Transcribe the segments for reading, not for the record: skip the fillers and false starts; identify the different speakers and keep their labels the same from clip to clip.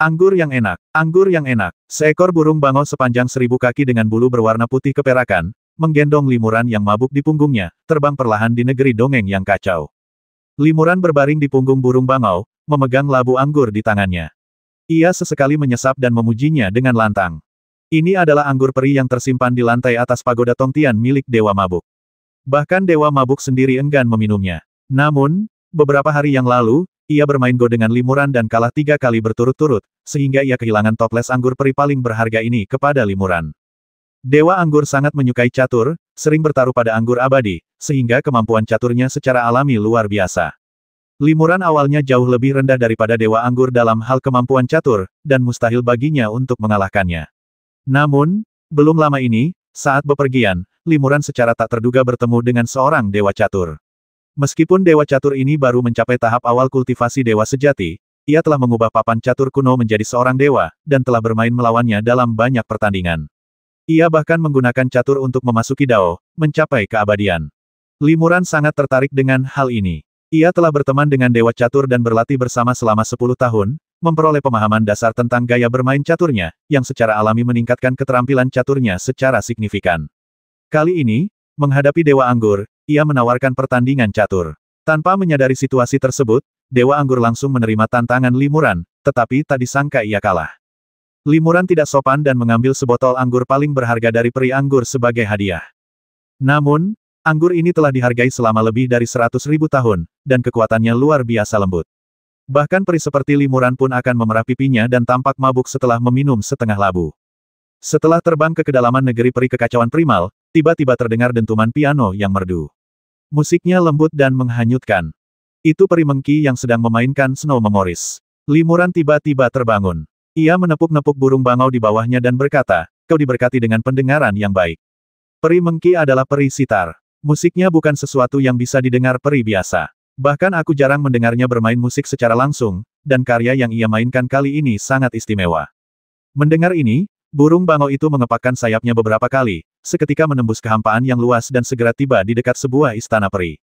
Speaker 1: Anggur yang enak, anggur yang enak. Seekor burung bangau sepanjang 1000 kaki dengan bulu berwarna putih keperakan, menggendong limuran yang mabuk di punggungnya, terbang perlahan di negeri dongeng yang kacau. Limuran berbaring di punggung burung bangau, memegang labu anggur di tangannya. Ia sesekali menyesap dan memujinya dengan lantang. Ini adalah anggur peri yang tersimpan di lantai atas pagoda Tongtian milik Dewa Mabuk. Bahkan Dewa Mabuk sendiri enggan meminumnya. Namun, beberapa hari yang lalu, ia bermain go dengan limuran dan kalah 3 kali berturut-turut, sehingga ia kehilangan toples anggur peri paling berharga ini kepada limuran. Dewa Anggur sangat menyukai catur, sering bertaruh pada anggur abadi, sehingga kemampuan caturnya secara alami luar biasa. Limuran awalnya jauh lebih rendah daripada Dewa Anggur dalam hal kemampuan catur, dan mustahil baginya untuk mengalahkannya. Namun, belum lama ini, saat bepergian, limuran secara tak terduga bertemu dengan seorang Dewa Catur. Meskipun Dewa Catur ini baru mencapai tahap awal kultivasi Dewa Sejati, ia telah mengubah papan catur kuno menjadi seorang dewa, dan telah bermain melawannya dalam banyak pertandingan. Ia bahkan menggunakan catur untuk memasuki Dao, mencapai keabadian. Limuran sangat tertarik dengan hal ini. Ia telah berteman dengan Dewa Catur dan berlatih bersama selama 10 tahun, memperoleh pemahaman dasar tentang gaya bermain caturnya, yang secara alami meningkatkan keterampilan caturnya secara signifikan. Kali ini, menghadapi Dewa Anggur, ia menawarkan pertandingan catur. Tanpa menyadari situasi tersebut, Dewa Anggur langsung menerima tantangan limuran, tetapi tak disangka ia kalah. Limuran tidak sopan dan mengambil sebotol anggur paling berharga dari peri anggur sebagai hadiah. Namun, anggur ini telah dihargai selama lebih dari 100.000 tahun, dan kekuatannya luar biasa lembut. Bahkan peri seperti limuran pun akan memerah pipinya dan tampak mabuk setelah meminum setengah labu. Setelah terbang ke kedalaman negeri peri kekacauan primal, tiba-tiba terdengar dentuman piano yang merdu. Musiknya lembut dan menghanyutkan. Itu peri mengki yang sedang memainkan Snow Memories. Limuran tiba-tiba terbangun. Ia menepuk-nepuk burung bangau di bawahnya dan berkata, "Kau diberkati dengan pendengaran yang baik." Peri mengki adalah peri sitar. Musiknya bukan sesuatu yang bisa didengar peri biasa. Bahkan aku jarang mendengarnya bermain musik secara langsung, dan karya yang ia mainkan kali ini sangat istimewa. Mendengar ini, burung bangau itu mengepakkan sayapnya beberapa kali, seketika menembus kehampaan yang luas dan segera tiba di dekat sebuah istana peri.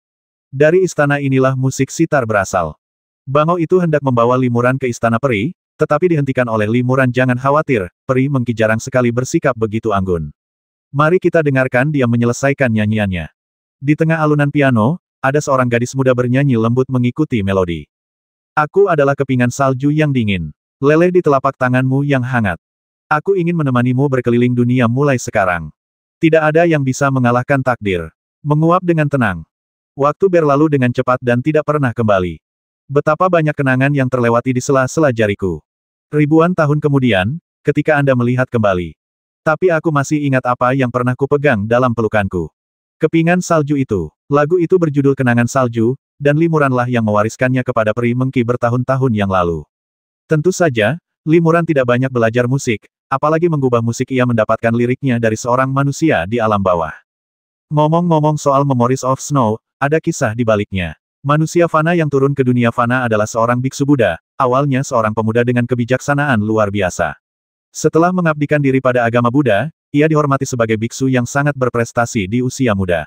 Speaker 1: Dari istana inilah musik sitar berasal. Bangau itu hendak membawa limuran ke istana peri, tetapi dihentikan oleh limuran. "Jangan khawatir, peri mengki jarang sekali bersikap begitu anggun. Mari kita dengarkan dia menyelesaikan nyanyiannya." Di tengah alunan piano, ada seorang gadis muda bernyanyi lembut mengikuti melodi. "Aku adalah kepingan salju yang dingin. Leleh di telapak tanganmu yang hangat. Aku ingin menemanimu berkeliling dunia mulai sekarang. Tidak ada yang bisa mengalahkan takdir." Menguap dengan tenang. Waktu berlalu dengan cepat dan tidak pernah kembali. Betapa banyak kenangan yang terlewati di sela-sela jariku. Ribuan tahun kemudian, ketika Anda melihat kembali. Tapi aku masih ingat apa yang pernah kupegang dalam pelukanku. Kepingan salju itu. Lagu itu berjudul Kenangan Salju, dan limuranlah yang mewariskannya kepada peri mengki bertahun-tahun yang lalu. Tentu saja, limuran tidak banyak belajar musik, apalagi mengubah musik. Ia mendapatkan liriknya dari seorang manusia di alam bawah. Ngomong-ngomong soal Memories of Snow, ada kisah di baliknya. Manusia fana yang turun ke dunia fana adalah seorang biksu Buddha, awalnya seorang pemuda dengan kebijaksanaan luar biasa. Setelah mengabdikan diri pada agama Buddha, ia dihormati sebagai biksu yang sangat berprestasi di usia muda.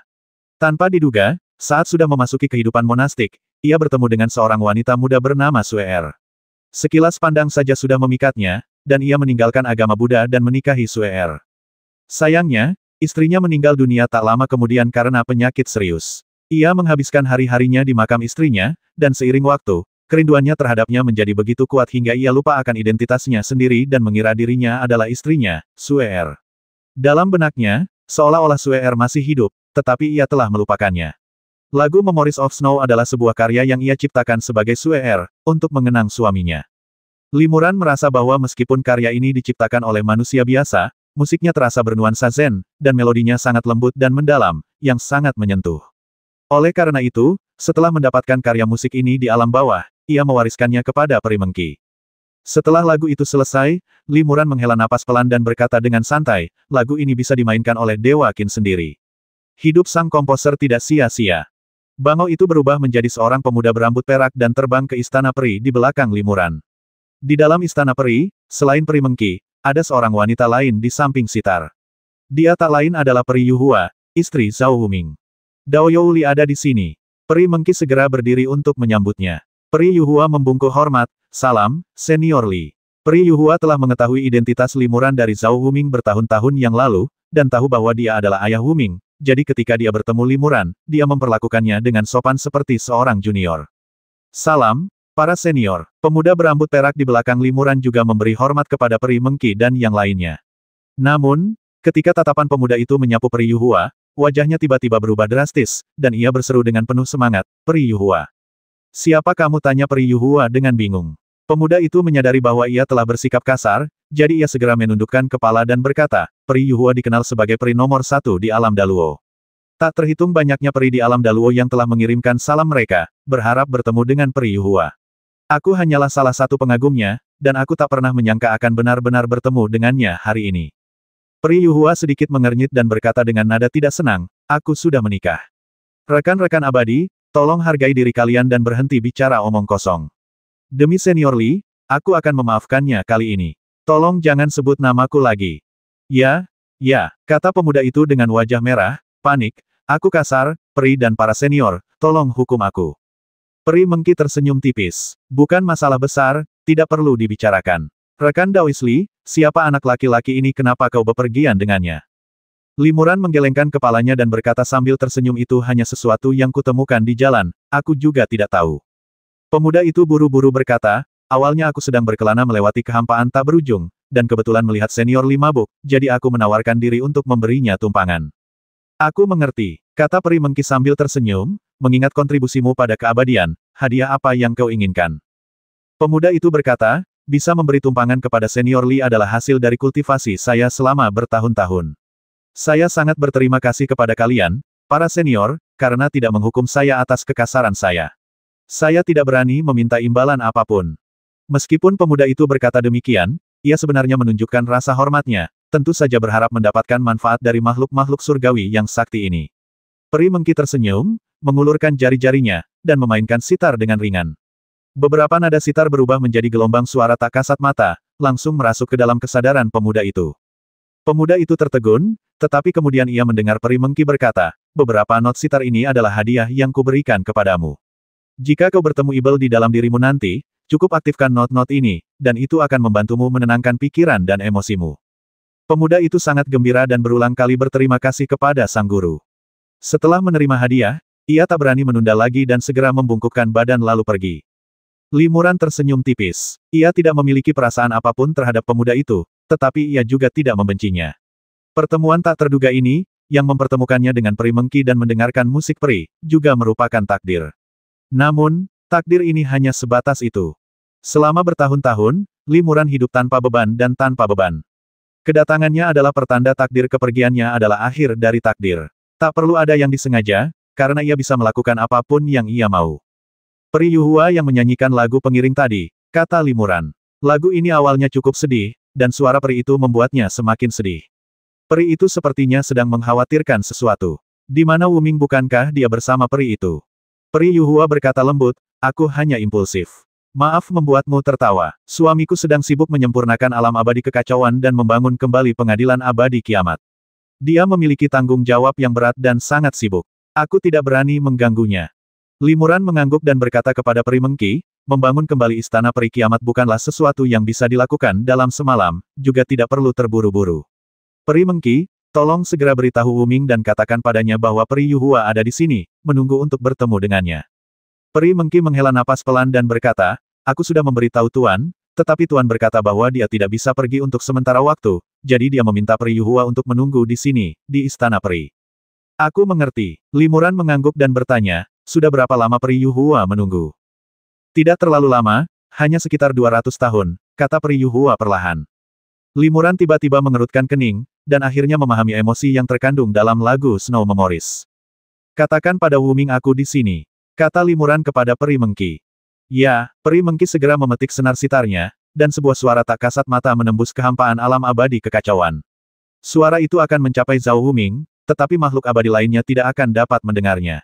Speaker 1: Tanpa diduga, saat sudah memasuki kehidupan monastik, ia bertemu dengan seorang wanita muda bernama Sue'er. Sekilas pandang saja sudah memikatnya, dan ia meninggalkan agama Buddha dan menikahi Sue'er. Sayangnya, istrinya meninggal dunia tak lama kemudian karena penyakit serius. Ia menghabiskan hari-harinya di makam istrinya, dan seiring waktu, kerinduannya terhadapnya menjadi begitu kuat hingga ia lupa akan identitasnya sendiri dan mengira dirinya adalah istrinya, Sue'er. Dalam benaknya, seolah-olah Sue'er masih hidup, tetapi ia telah melupakannya. Lagu Memories of Snow adalah sebuah karya yang ia ciptakan sebagai Sue'er, untuk mengenang suaminya. Limuran merasa bahwa meskipun karya ini diciptakan oleh manusia biasa, musiknya terasa bernuansa zen, dan melodinya sangat lembut dan mendalam, yang sangat menyentuh. Oleh karena itu, setelah mendapatkan karya musik ini di alam bawah, ia mewariskannya kepada peri mengki. Setelah lagu itu selesai, limuran menghela napas pelan dan berkata dengan santai, "Lagu ini bisa dimainkan oleh Dewa Qin sendiri." Hidup sang komposer tidak sia-sia. Bangau itu berubah menjadi seorang pemuda berambut perak dan terbang ke istana peri di belakang limuran. Di dalam istana peri, selain peri mengki, ada seorang wanita lain di samping sitar. Dia tak lain adalah peri Yuhua, istri Zhao Wuming. "Dao Youli ada di sini." Peri mengki segera berdiri untuk menyambutnya. Peri Yuhua membungkuk hormat, "Salam, Senior Li." Peri Yuhua telah mengetahui identitas Limuran dari Zhao Wuming bertahun-tahun yang lalu, dan tahu bahwa dia adalah ayah Wuming, jadi ketika dia bertemu Limuran, dia memperlakukannya dengan sopan seperti seorang junior. Salam, para senior. Pemuda berambut perak di belakang Limuran juga memberi hormat kepada Peri Mengki dan yang lainnya. Namun, ketika tatapan pemuda itu menyapu Peri Yuhua, wajahnya tiba-tiba berubah drastis, dan ia berseru dengan penuh semangat, "Peri Yuhua." "Siapa kamu?" tanya Peri Yuhua dengan bingung. Pemuda itu menyadari bahwa ia telah bersikap kasar, jadi ia segera menundukkan kepala dan berkata, "Peri Yuhua dikenal sebagai peri nomor 1 di alam Daluo. Tak terhitung banyaknya peri di alam Daluo yang telah mengirimkan salam mereka, berharap bertemu dengan Peri Yuhua. Aku hanyalah salah satu pengagumnya, dan aku tak pernah menyangka akan benar-benar bertemu dengannya hari ini." Peri Yuhua sedikit mengernyit dan berkata dengan nada tidak senang, "Aku sudah menikah. Rekan-rekan abadi, tolong hargai diri kalian dan berhenti bicara omong kosong. Demi Senior Li, aku akan memaafkannya kali ini. Tolong jangan sebut namaku lagi." "Ya, ya," kata pemuda itu dengan wajah merah, panik, "aku kasar, Peri dan para senior, tolong hukum aku." Peri Mengki tersenyum tipis. "Bukan masalah besar, tidak perlu dibicarakan. Rekan Daois Li, siapa anak laki-laki ini, kenapa kau bepergian dengannya?" Limuran menggelengkan kepalanya dan berkata sambil tersenyum, "Itu hanya sesuatu yang kutemukan di jalan, aku juga tidak tahu." Pemuda itu buru-buru berkata, "Awalnya aku sedang berkelana melewati kehampaan tak berujung, dan kebetulan melihat Senior Li mabuk, jadi aku menawarkan diri untuk memberinya tumpangan." "Aku mengerti," kata Peri Mengki sambil tersenyum, "mengingat kontribusimu pada keabadian, hadiah apa yang kau inginkan?" Pemuda itu berkata, "Bisa memberi tumpangan kepada Senior Li adalah hasil dari kultivasi saya selama bertahun-tahun. Saya sangat berterima kasih kepada kalian, para senior, karena tidak menghukum saya atas kekasaran saya. Saya tidak berani meminta imbalan apapun." Meskipun pemuda itu berkata demikian, ia sebenarnya menunjukkan rasa hormatnya, tentu saja berharap mendapatkan manfaat dari makhluk-makhluk surgawi yang sakti ini. Peri Mengki tersenyum, mengulurkan jari-jarinya, dan memainkan sitar dengan ringan. Beberapa nada sitar berubah menjadi gelombang suara tak kasat mata, langsung merasuk ke dalam kesadaran pemuda itu. Pemuda itu tertegun, tetapi kemudian ia mendengar Peri Mengki berkata, "Beberapa not sitar ini adalah hadiah yang kuberikan kepadamu. Jika kau bertemu Ibel di dalam dirimu nanti, cukup aktifkan not-not ini, dan itu akan membantumu menenangkan pikiran dan emosimu." Pemuda itu sangat gembira dan berulang kali berterima kasih kepada sang guru. Setelah menerima hadiah, ia tak berani menunda lagi dan segera membungkukkan badan lalu pergi. Limuran tersenyum tipis. Ia tidak memiliki perasaan apapun terhadap pemuda itu, tetapi ia juga tidak membencinya. Pertemuan tak terduga ini, yang mempertemukannya dengan Peri Mengki dan mendengarkan musik peri, juga merupakan takdir. Namun, takdir ini hanya sebatas itu. Selama bertahun-tahun, Limuran hidup tanpa beban dan tanpa beban. Kedatangannya adalah pertanda takdir, kepergiannya adalah akhir dari takdir. Tak perlu ada yang disengaja, karena ia bisa melakukan apapun yang ia mau. "Peri Yuhua yang menyanyikan lagu pengiring tadi," kata Limuran. "Lagu ini awalnya cukup sedih, dan suara peri itu membuatnya semakin sedih. Peri itu sepertinya sedang mengkhawatirkan sesuatu. Di mana Wuming, bukankah dia bersama peri itu?" Peri Yuhua berkata lembut, "Aku hanya impulsif. Maaf membuatmu tertawa. Suamiku sedang sibuk menyempurnakan alam abadi kekacauan dan membangun kembali pengadilan abadi kiamat. Dia memiliki tanggung jawab yang berat dan sangat sibuk. Aku tidak berani mengganggunya." Limuran mengangguk dan berkata kepada Peri Mengki, "Membangun kembali istana peri kiamat bukanlah sesuatu yang bisa dilakukan dalam semalam, juga tidak perlu terburu-buru. Peri Mengki, tolong segera beritahu Wuming dan katakan padanya bahwa Peri Yuhua ada di sini, menunggu untuk bertemu dengannya." Peri Mengki menghela napas pelan dan berkata, "Aku sudah memberitahu Tuan, tetapi Tuan berkata bahwa dia tidak bisa pergi untuk sementara waktu, jadi dia meminta Peri Yuhua untuk menunggu di sini, di Istana Peri." "Aku mengerti." Limuran mengangguk dan bertanya, "Sudah berapa lama Peri Yuhua menunggu?" "Tidak terlalu lama, hanya sekitar 200 tahun, kata Peri Yuhua perlahan. Limuran tiba-tiba mengerutkan kening, dan akhirnya memahami emosi yang terkandung dalam lagu Snow Memories. "Katakan pada Wuming aku di sini," kata Limuran kepada Peri Mengki. "Ya." Peri Mengki segera memetik senar sitarnya, dan sebuah suara tak kasat mata menembus kehampaan alam abadi kekacauan. Suara itu akan mencapai Zhao Wuming, tetapi makhluk abadi lainnya tidak akan dapat mendengarnya.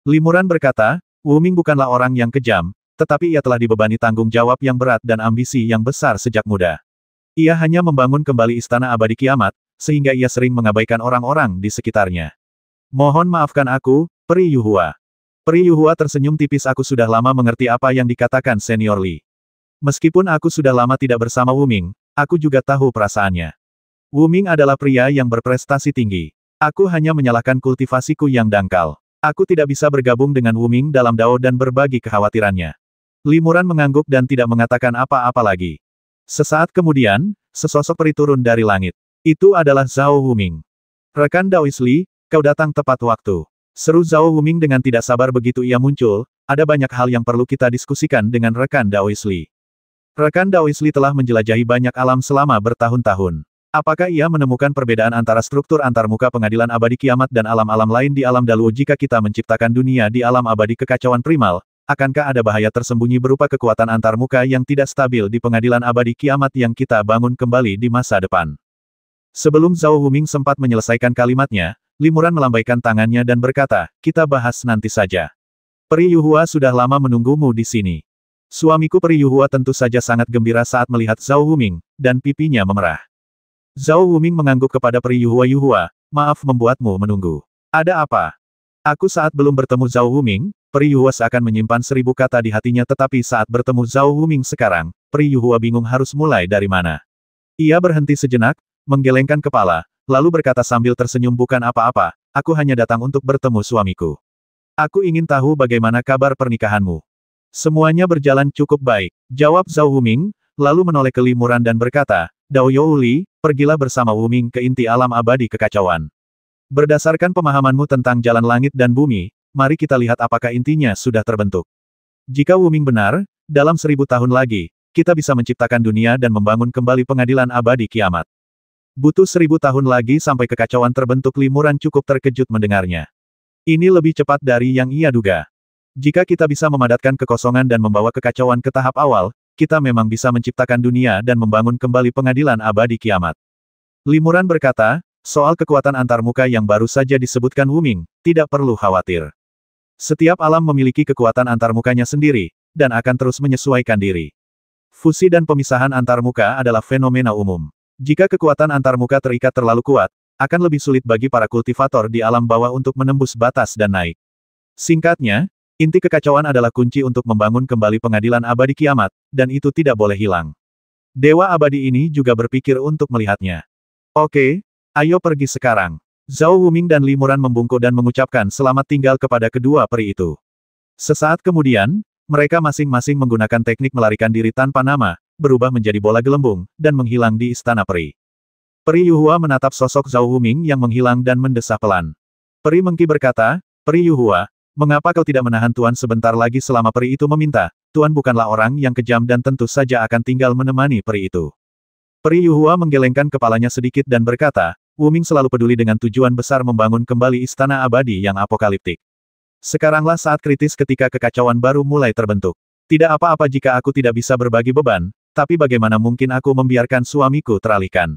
Speaker 1: Limuran berkata, "Wuming bukanlah orang yang kejam, tetapi ia telah dibebani tanggung jawab yang berat dan ambisi yang besar sejak muda. Ia hanya membangun kembali istana abadi kiamat, sehingga ia sering mengabaikan orang-orang di sekitarnya. Mohon maafkan aku, Peri Yuhua." Peri Yuhua tersenyum tipis, "Aku sudah lama mengerti apa yang dikatakan Senior Li. Meskipun aku sudah lama tidak bersama Wu Ming, aku juga tahu perasaannya. Wu Ming adalah pria yang berprestasi tinggi. Aku hanya menyalahkan kultivasiku yang dangkal. Aku tidak bisa bergabung dengan Wu Ming dalam Dao dan berbagi kekhawatirannya. Limuran mengangguk dan tidak mengatakan apa-apa lagi. Sesaat kemudian, sesosok peri turun dari langit. Itu adalah Zhao Wuming. Rekan Daois Li, kau datang tepat waktu. Seru Zhao Wuming dengan tidak sabar begitu ia muncul, ada banyak hal yang perlu kita diskusikan dengan rekan Daois Li. Rekan Daois Li telah menjelajahi banyak alam selama bertahun-tahun. Apakah ia menemukan perbedaan antara struktur antarmuka pengadilan abadi kiamat dan alam-alam lain di alam Daluo jika kita menciptakan dunia di alam abadi kekacauan primal? Akankah ada bahaya tersembunyi berupa kekuatan antarmuka yang tidak stabil di pengadilan abadi kiamat yang kita bangun kembali di masa depan? Sebelum Zhao Wuming sempat menyelesaikan kalimatnya, Limuran melambaikan tangannya dan berkata, kita bahas nanti saja. Peri Yuhua sudah lama menunggumu di sini. Suamiku Peri Yuhua tentu saja sangat gembira saat melihat Zhao Wuming, dan pipinya memerah. Zhao Wuming mengangguk kepada Peri Yuhua, maaf membuatmu menunggu. Ada apa? Aku saat belum bertemu Zhao Wuming, Peri Yuhua seakan menyimpan 1000 kata di hatinya tetapi saat bertemu Zhao Wuming sekarang, Peri Yuhua bingung harus mulai dari mana. Ia berhenti sejenak, menggelengkan kepala, lalu berkata sambil tersenyum bukan apa-apa, aku hanya datang untuk bertemu suamiku. Aku ingin tahu bagaimana kabar pernikahanmu. Semuanya berjalan cukup baik, jawab Zhao Wuming, lalu menoleh ke Limuran dan berkata, Dao Youli, pergilah bersama Wuming ke inti alam abadi kekacauan. Berdasarkan pemahamanmu tentang jalan langit dan bumi, mari kita lihat apakah intinya sudah terbentuk. Jika Wuming benar, dalam 1000 tahun lagi, kita bisa menciptakan dunia dan membangun kembali pengadilan abadi kiamat. Butuh 1000 tahun lagi sampai kekacauan terbentuk. Limuran cukup terkejut mendengarnya. Ini lebih cepat dari yang ia duga. Jika kita bisa memadatkan kekosongan dan membawa kekacauan ke tahap awal, kita memang bisa menciptakan dunia dan membangun kembali pengadilan abadi kiamat. Limuran berkata, soal kekuatan antarmuka yang baru saja disebutkan Wuming, tidak perlu khawatir. Setiap alam memiliki kekuatan antarmukanya sendiri, dan akan terus menyesuaikan diri. Fusi dan pemisahan antarmuka adalah fenomena umum. Jika kekuatan antarmuka terikat terlalu kuat, akan lebih sulit bagi para kultivator di alam bawah untuk menembus batas dan naik. Singkatnya, inti kekacauan adalah kunci untuk membangun kembali pengadilan abadi kiamat, dan itu tidak boleh hilang. Dewa abadi ini juga berpikir untuk melihatnya. Oke, ayo pergi sekarang. Zhao Wuming dan Limuran membungkuk dan mengucapkan selamat tinggal kepada kedua peri itu. Sesaat kemudian, mereka masing-masing menggunakan teknik melarikan diri tanpa nama, berubah menjadi bola gelembung, dan menghilang di istana peri. Peri Yuhua menatap sosok Zhao Wuming yang menghilang dan mendesah pelan. Peri Mengki berkata, Peri Yuhua, mengapa kau tidak menahan Tuan sebentar lagi selama peri itu meminta? Tuan bukanlah orang yang kejam dan tentu saja akan tinggal menemani peri itu. Peri Yuhua menggelengkan kepalanya sedikit dan berkata, Wuming selalu peduli dengan tujuan besar membangun kembali istana abadi yang apokaliptik. Sekaranglah saat kritis ketika kekacauan baru mulai terbentuk. Tidak apa-apa jika aku tidak bisa berbagi beban, tapi bagaimana mungkin aku membiarkan suamiku teralihkan?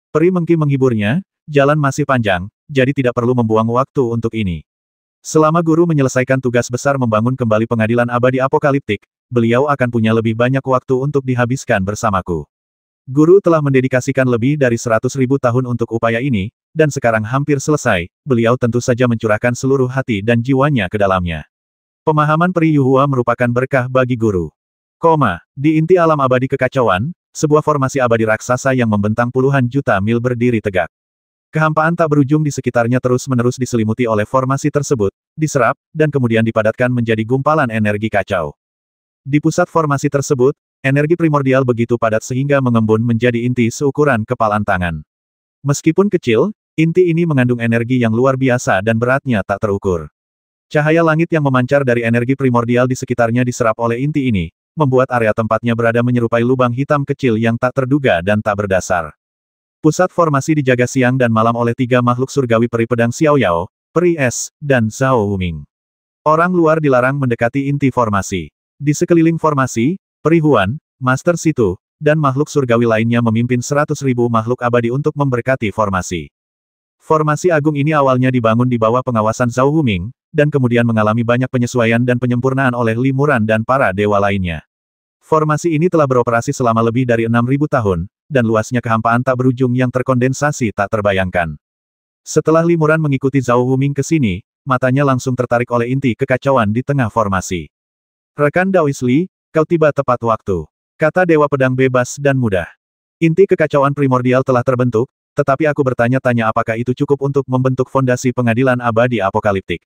Speaker 1: Peri Mengki menghiburnya, jalan masih panjang, jadi tidak perlu membuang waktu untuk ini. Selama guru menyelesaikan tugas besar membangun kembali pengadilan abadi apokaliptik, beliau akan punya lebih banyak waktu untuk dihabiskan bersamaku. Guru telah mendedikasikan lebih dari 100.000 tahun untuk upaya ini, dan sekarang hampir selesai, beliau tentu saja mencurahkan seluruh hati dan jiwanya ke dalamnya. Pemahaman Peri Yuhua merupakan berkah bagi guru. Di inti alam abadi kekacauan, sebuah formasi abadi raksasa yang membentang puluhan juta mil berdiri tegak. Kehampaan tak berujung di sekitarnya terus-menerus diselimuti oleh formasi tersebut, diserap, dan kemudian dipadatkan menjadi gumpalan energi kacau. Di pusat formasi tersebut, energi primordial begitu padat sehingga mengembun menjadi inti seukuran kepalan tangan. Meskipun kecil, inti ini mengandung energi yang luar biasa dan beratnya tak terukur. Cahaya langit yang memancar dari energi primordial di sekitarnya diserap oleh inti ini, membuat area tempatnya berada menyerupai lubang hitam kecil yang tak terduga dan tak berdasar. Pusat formasi dijaga siang dan malam oleh 3 makhluk surgawi peri pedang Xiao Yao, peri es, dan Zhao Wuming. Orang luar dilarang mendekati inti formasi. Di sekeliling formasi, peri Huan, Master Situ, dan makhluk surgawi lainnya memimpin 100.000 makhluk abadi untuk memberkati formasi. Formasi agung ini awalnya dibangun di bawah pengawasan Zhao Wuming, dan kemudian mengalami banyak penyesuaian dan penyempurnaan oleh Limuran dan para dewa lainnya. Formasi ini telah beroperasi selama lebih dari 6.000 tahun, dan luasnya kehampaan tak berujung yang terkondensasi tak terbayangkan. Setelah Limuran mengikuti Zhao Wuming ke sini, matanya langsung tertarik oleh inti kekacauan di tengah formasi. Rekan Daois Li, kau tiba tepat waktu. Kata Dewa Pedang bebas dan mudah. Inti kekacauan primordial telah terbentuk, tetapi aku bertanya-tanya apakah itu cukup untuk membentuk fondasi pengadilan abadi apokaliptik.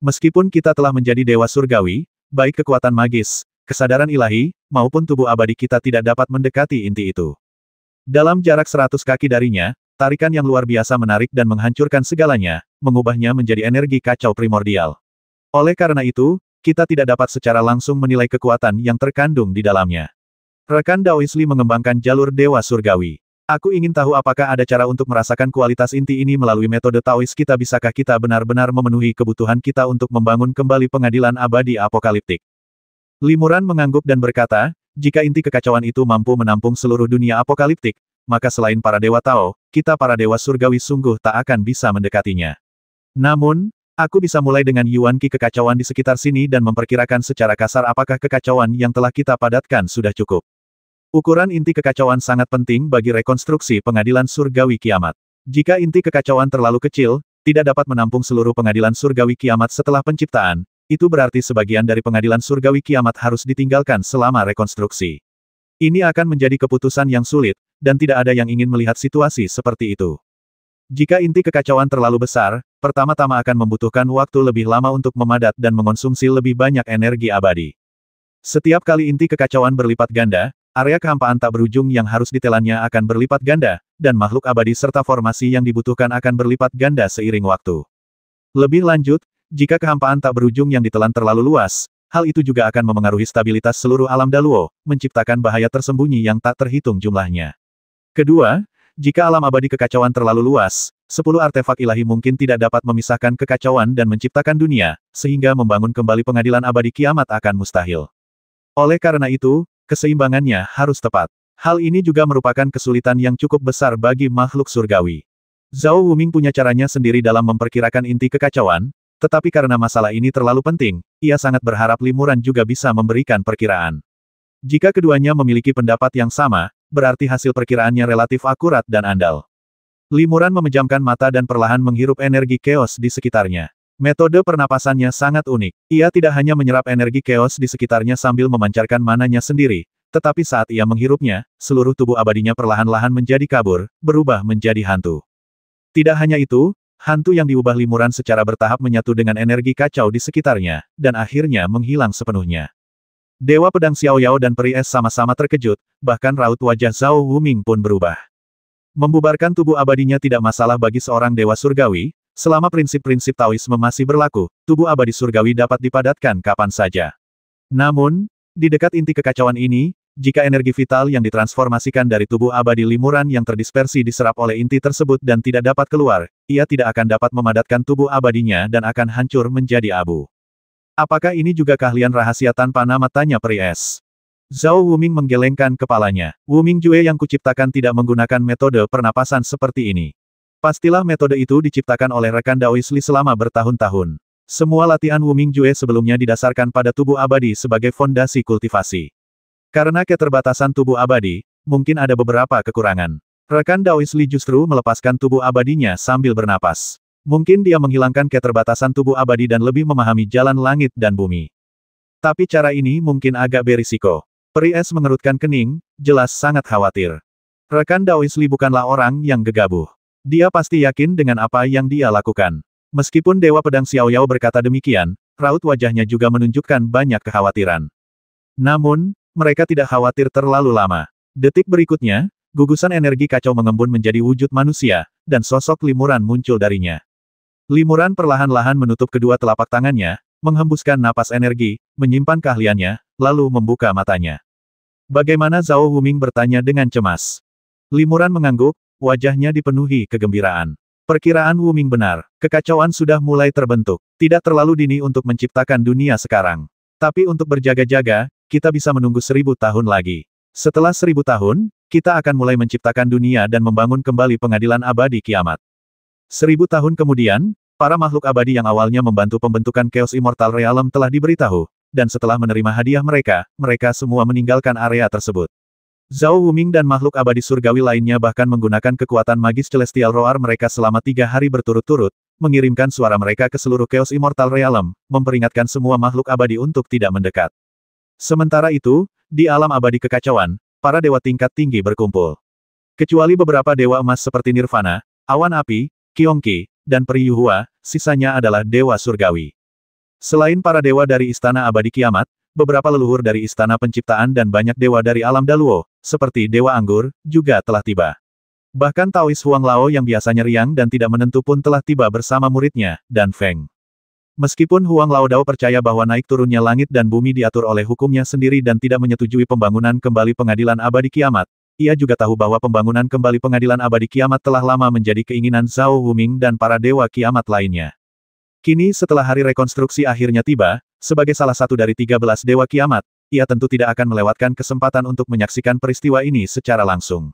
Speaker 1: Meskipun kita telah menjadi dewa surgawi, baik kekuatan magis, kesadaran ilahi, maupun tubuh abadi kita tidak dapat mendekati inti itu. Dalam jarak 100 kaki darinya, tarikan yang luar biasa menarik dan menghancurkan segalanya, mengubahnya menjadi energi kacau primordial. Oleh karena itu, kita tidak dapat secara langsung menilai kekuatan yang terkandung di dalamnya. Rekan Daoisli mengembangkan jalur dewa surgawi. Aku ingin tahu apakah ada cara untuk merasakan kualitas inti ini melalui metode Taois kita. Bisakah kita benar-benar memenuhi kebutuhan kita untuk membangun kembali pengadilan abadi apokaliptik? Limuran mengangguk dan berkata, jika inti kekacauan itu mampu menampung seluruh dunia apokaliptik, maka selain para dewa Tao, kita para dewa surgawi sungguh tak akan bisa mendekatinya. Namun, aku bisa mulai dengan Yuan Qi kekacauan di sekitar sini dan memperkirakan secara kasar apakah kekacauan yang telah kita padatkan sudah cukup. Ukuran inti kekacauan sangat penting bagi rekonstruksi pengadilan surgawi kiamat. Jika inti kekacauan terlalu kecil, tidak dapat menampung seluruh pengadilan surgawi kiamat setelah penciptaan, itu berarti sebagian dari pengadilan surgawi kiamat harus ditinggalkan selama rekonstruksi. Ini akan menjadi keputusan yang sulit, dan tidak ada yang ingin melihat situasi seperti itu. Jika inti kekacauan terlalu besar, pertama-tama akan membutuhkan waktu lebih lama untuk memadat dan mengonsumsi lebih banyak energi abadi. Setiap kali inti kekacauan berlipat ganda, area kehampaan tak berujung yang harus ditelannya akan berlipat ganda, dan makhluk abadi serta formasi yang dibutuhkan akan berlipat ganda seiring waktu. Lebih lanjut, jika kehampaan tak berujung yang ditelan terlalu luas, hal itu juga akan memengaruhi stabilitas seluruh alam Daluo, menciptakan bahaya tersembunyi yang tak terhitung jumlahnya. Kedua, jika alam abadi kekacauan terlalu luas, 10 artefak ilahi mungkin tidak dapat memisahkan kekacauan dan menciptakan dunia, sehingga membangun kembali pengadilan abadi kiamat akan mustahil. Oleh karena itu, keseimbangannya harus tepat. Hal ini juga merupakan kesulitan yang cukup besar bagi makhluk surgawi. Zhao Wuming punya caranya sendiri dalam memperkirakan inti kekacauan, tetapi karena masalah ini terlalu penting, ia sangat berharap Limuran juga bisa memberikan perkiraan. Jika keduanya memiliki pendapat yang sama, berarti hasil perkiraannya relatif akurat dan andal. Limuran memejamkan mata dan perlahan menghirup energi keos di sekitarnya. Metode pernapasannya sangat unik. Ia tidak hanya menyerap energi keos di sekitarnya sambil memancarkan mananya sendiri, tetapi saat ia menghirupnya, seluruh tubuh abadinya perlahan-lahan menjadi kabur, berubah menjadi hantu. Tidak hanya itu, hantu yang diubah Limuran secara bertahap menyatu dengan energi kacau di sekitarnya, dan akhirnya menghilang sepenuhnya. Dewa Pedang Xiao Yao dan Peri Es sama-sama terkejut, bahkan raut wajah Zhao Wuming pun berubah. Membubarkan tubuh abadinya tidak masalah bagi seorang dewa surgawi, selama prinsip-prinsip Taoisme masih berlaku, tubuh abadi surgawi dapat dipadatkan kapan saja. Namun, di dekat inti kekacauan ini, jika energi vital yang ditransformasikan dari tubuh abadi Limuran yang terdispersi diserap oleh inti tersebut dan tidak dapat keluar, ia tidak akan dapat memadatkan tubuh abadinya dan akan hancur menjadi abu. Apakah ini juga keahlian rahasia tanpa nama, tanya Peri Es. Zhao Wuming menggelengkan kepalanya. Wuming Jue yang kuciptakan tidak menggunakan metode pernapasan seperti ini. Pastilah metode itu diciptakan oleh rekan Daoisli selama bertahun-tahun. Semua latihan Wuming Jue sebelumnya didasarkan pada tubuh abadi sebagai fondasi kultivasi. Karena keterbatasan tubuh abadi, mungkin ada beberapa kekurangan. Rekan Daoisli justru melepaskan tubuh abadinya sambil bernapas. Mungkin dia menghilangkan keterbatasan tubuh abadi dan lebih memahami jalan langit dan bumi. Tapi cara ini mungkin agak berisiko. Peri Es mengerutkan kening, jelas sangat khawatir. Rekan Daoisli bukanlah orang yang gegabah. Dia pasti yakin dengan apa yang dia lakukan. Meskipun Dewa Pedang Xiao Yao berkata demikian, raut wajahnya juga menunjukkan banyak kekhawatiran. Namun, mereka tidak khawatir terlalu lama. Detik berikutnya, gugusan energi kacau mengembun menjadi wujud manusia, dan sosok Limuran muncul darinya. Limuran perlahan-lahan menutup kedua telapak tangannya, menghembuskan napas energi, menyimpan keahliannya, lalu membuka matanya. Bagaimana, Zhao Wuming bertanya dengan cemas. Limuran mengangguk, wajahnya dipenuhi kegembiraan. Perkiraan Wuming benar, kekacauan sudah mulai terbentuk. Tidak terlalu dini untuk menciptakan dunia sekarang. Tapi untuk berjaga-jaga, kita bisa menunggu 1000 tahun lagi. Setelah 1000 tahun, kita akan mulai menciptakan dunia dan membangun kembali pengadilan abadi kiamat. 1000 tahun kemudian, para makhluk abadi yang awalnya membantu pembentukan Chaos Immortal Realm telah diberitahu, dan setelah menerima hadiah mereka, mereka semua meninggalkan area tersebut. Zhao Wuming dan makhluk abadi surgawi lainnya bahkan menggunakan kekuatan magis Celestial Roar mereka selama 3 hari berturut-turut, mengirimkan suara mereka ke seluruh Chaos Immortal Realm, memperingatkan semua makhluk abadi untuk tidak mendekat. Sementara itu, di alam abadi kekacauan, para dewa tingkat tinggi berkumpul. Kecuali beberapa dewa emas seperti Nirvana, Awan Api, Kyongki, dan Peri Yuhua, sisanya adalah dewa surgawi. Selain para dewa dari Istana Abadi Kiamat, beberapa leluhur dari Istana Penciptaan dan banyak dewa dari alam Daluo, seperti Dewa Anggur, juga telah tiba. Bahkan Taois Huang Lao yang biasanya riang dan tidak menentu pun telah tiba bersama muridnya, Dan Feng. Meskipun Huang Laodao percaya bahwa naik turunnya langit dan bumi diatur oleh hukumnya sendiri dan tidak menyetujui pembangunan kembali pengadilan abadi kiamat, ia juga tahu bahwa pembangunan kembali pengadilan abadi kiamat telah lama menjadi keinginan Zhao Wuming dan para dewa kiamat lainnya. Kini setelah hari rekonstruksi akhirnya tiba, sebagai salah satu dari 13 dewa kiamat, ia tentu tidak akan melewatkan kesempatan untuk menyaksikan peristiwa ini secara langsung.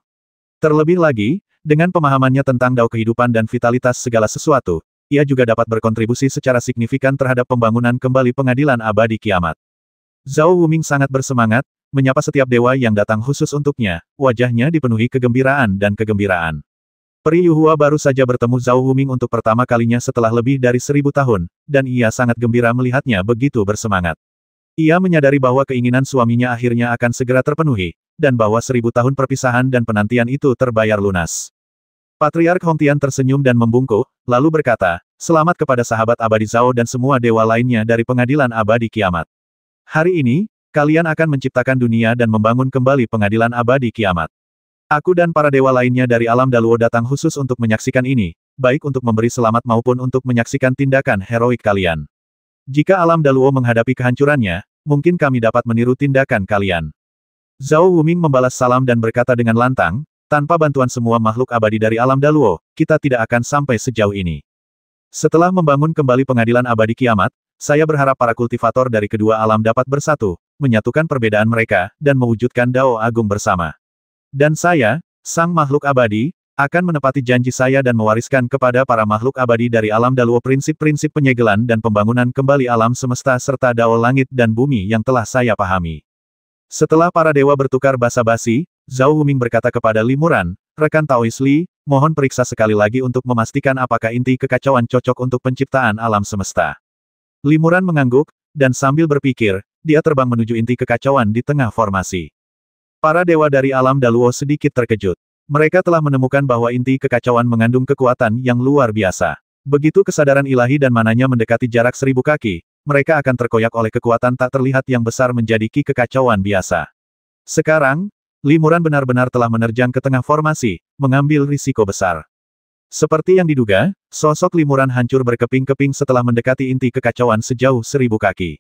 Speaker 1: Terlebih lagi, dengan pemahamannya tentang dao kehidupan dan vitalitas segala sesuatu, ia juga dapat berkontribusi secara signifikan terhadap pembangunan kembali pengadilan abadi kiamat. Zhao Wuming sangat bersemangat, menyapa setiap dewa yang datang khusus untuknya, wajahnya dipenuhi kegembiraan dan kegembiraan. Peri Yuhua baru saja bertemu Zhao Wuming untuk pertama kalinya setelah lebih dari 1000 tahun, dan ia sangat gembira melihatnya begitu bersemangat. Ia menyadari bahwa keinginan suaminya akhirnya akan segera terpenuhi, dan bahwa 1000 tahun perpisahan dan penantian itu terbayar lunas. Patriark Hongtian tersenyum dan membungkuk, lalu berkata, "Selamat kepada sahabat abadi Zhao dan semua dewa lainnya dari pengadilan abadi kiamat. Hari ini, kalian akan menciptakan dunia dan membangun kembali pengadilan abadi kiamat. Aku dan para dewa lainnya dari alam Daluo datang khusus untuk menyaksikan ini, baik untuk memberi selamat maupun untuk menyaksikan tindakan heroik kalian. Jika alam Daluo menghadapi kehancurannya, mungkin kami dapat meniru tindakan kalian." Zhao Wuming membalas salam dan berkata dengan lantang, "Tanpa bantuan semua makhluk abadi dari alam Daluo, kita tidak akan sampai sejauh ini. Setelah membangun kembali pengadilan abadi kiamat, saya berharap para kultivator dari kedua alam dapat bersatu, menyatukan perbedaan mereka, dan mewujudkan Dao Agung bersama. Dan saya, sang makhluk abadi, akan menepati janji saya dan mewariskan kepada para makhluk abadi dari alam Daluo prinsip-prinsip penyegelan dan pembangunan kembali alam semesta serta Dao langit dan bumi yang telah saya pahami." Setelah para dewa bertukar basa-basi, Zhao Wuming berkata kepada Li Muran, "Rekan Taois Li, mohon periksa sekali lagi untuk memastikan apakah inti kekacauan cocok untuk penciptaan alam semesta." Li Muran mengangguk, dan sambil berpikir, dia terbang menuju inti kekacauan di tengah formasi. Para dewa dari alam Daluo sedikit terkejut. Mereka telah menemukan bahwa inti kekacauan mengandung kekuatan yang luar biasa. Begitu kesadaran ilahi dan mananya mendekati jarak 1000 kaki, mereka akan terkoyak oleh kekuatan tak terlihat yang besar menjadi ki kekacauan biasa. Sekarang, Li Muran benar-benar telah menerjang ke tengah formasi, mengambil risiko besar. Seperti yang diduga, sosok Li Muran hancur berkeping-keping setelah mendekati inti kekacauan sejauh 1000 kaki.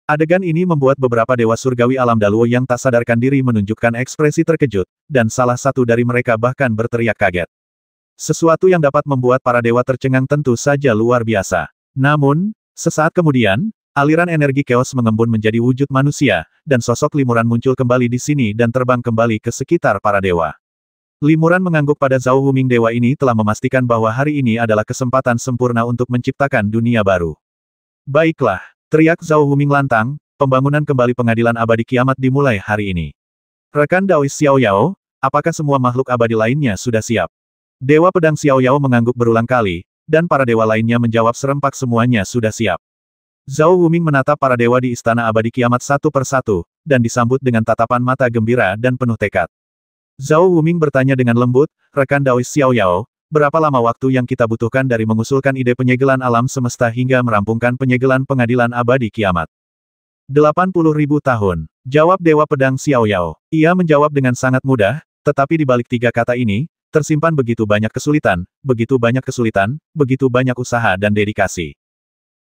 Speaker 1: Adegan ini membuat beberapa dewa surgawi alam Daluo yang tak sadarkan diri menunjukkan ekspresi terkejut, dan salah satu dari mereka bahkan berteriak kaget. Sesuatu yang dapat membuat para dewa tercengang tentu saja luar biasa. Namun, sesaat kemudian, aliran energi keos mengembun menjadi wujud manusia, dan sosok Li Muran muncul kembali di sini dan terbang kembali ke sekitar para dewa. Li Muran mengangguk pada Zhao Wuming. Dewa ini telah memastikan bahwa hari ini adalah kesempatan sempurna untuk menciptakan dunia baru. "Baiklah," teriak Zhao Wuming lantang, "pembangunan kembali pengadilan abadi kiamat dimulai hari ini. Rekan Daois Xiao Yao, apakah semua makhluk abadi lainnya sudah siap?" Dewa pedang Xiao Yao mengangguk berulang kali, dan para dewa lainnya menjawab serempak semuanya sudah siap. Zhao Wuming menatap para dewa di istana abadi kiamat satu persatu, dan disambut dengan tatapan mata gembira dan penuh tekad. Zhao Wuming bertanya dengan lembut, "Rekan Daois Xiao Yao, berapa lama waktu yang kita butuhkan dari mengusulkan ide penyegelan alam semesta hingga merampungkan penyegelan pengadilan abadi kiamat?" 80.000 tahun, jawab Dewa Pedang Xiao Yao. Ia menjawab dengan sangat mudah, tetapi di balik tiga kata ini, tersimpan begitu banyak kesulitan, begitu banyak kesulitan, begitu banyak usaha dan dedikasi.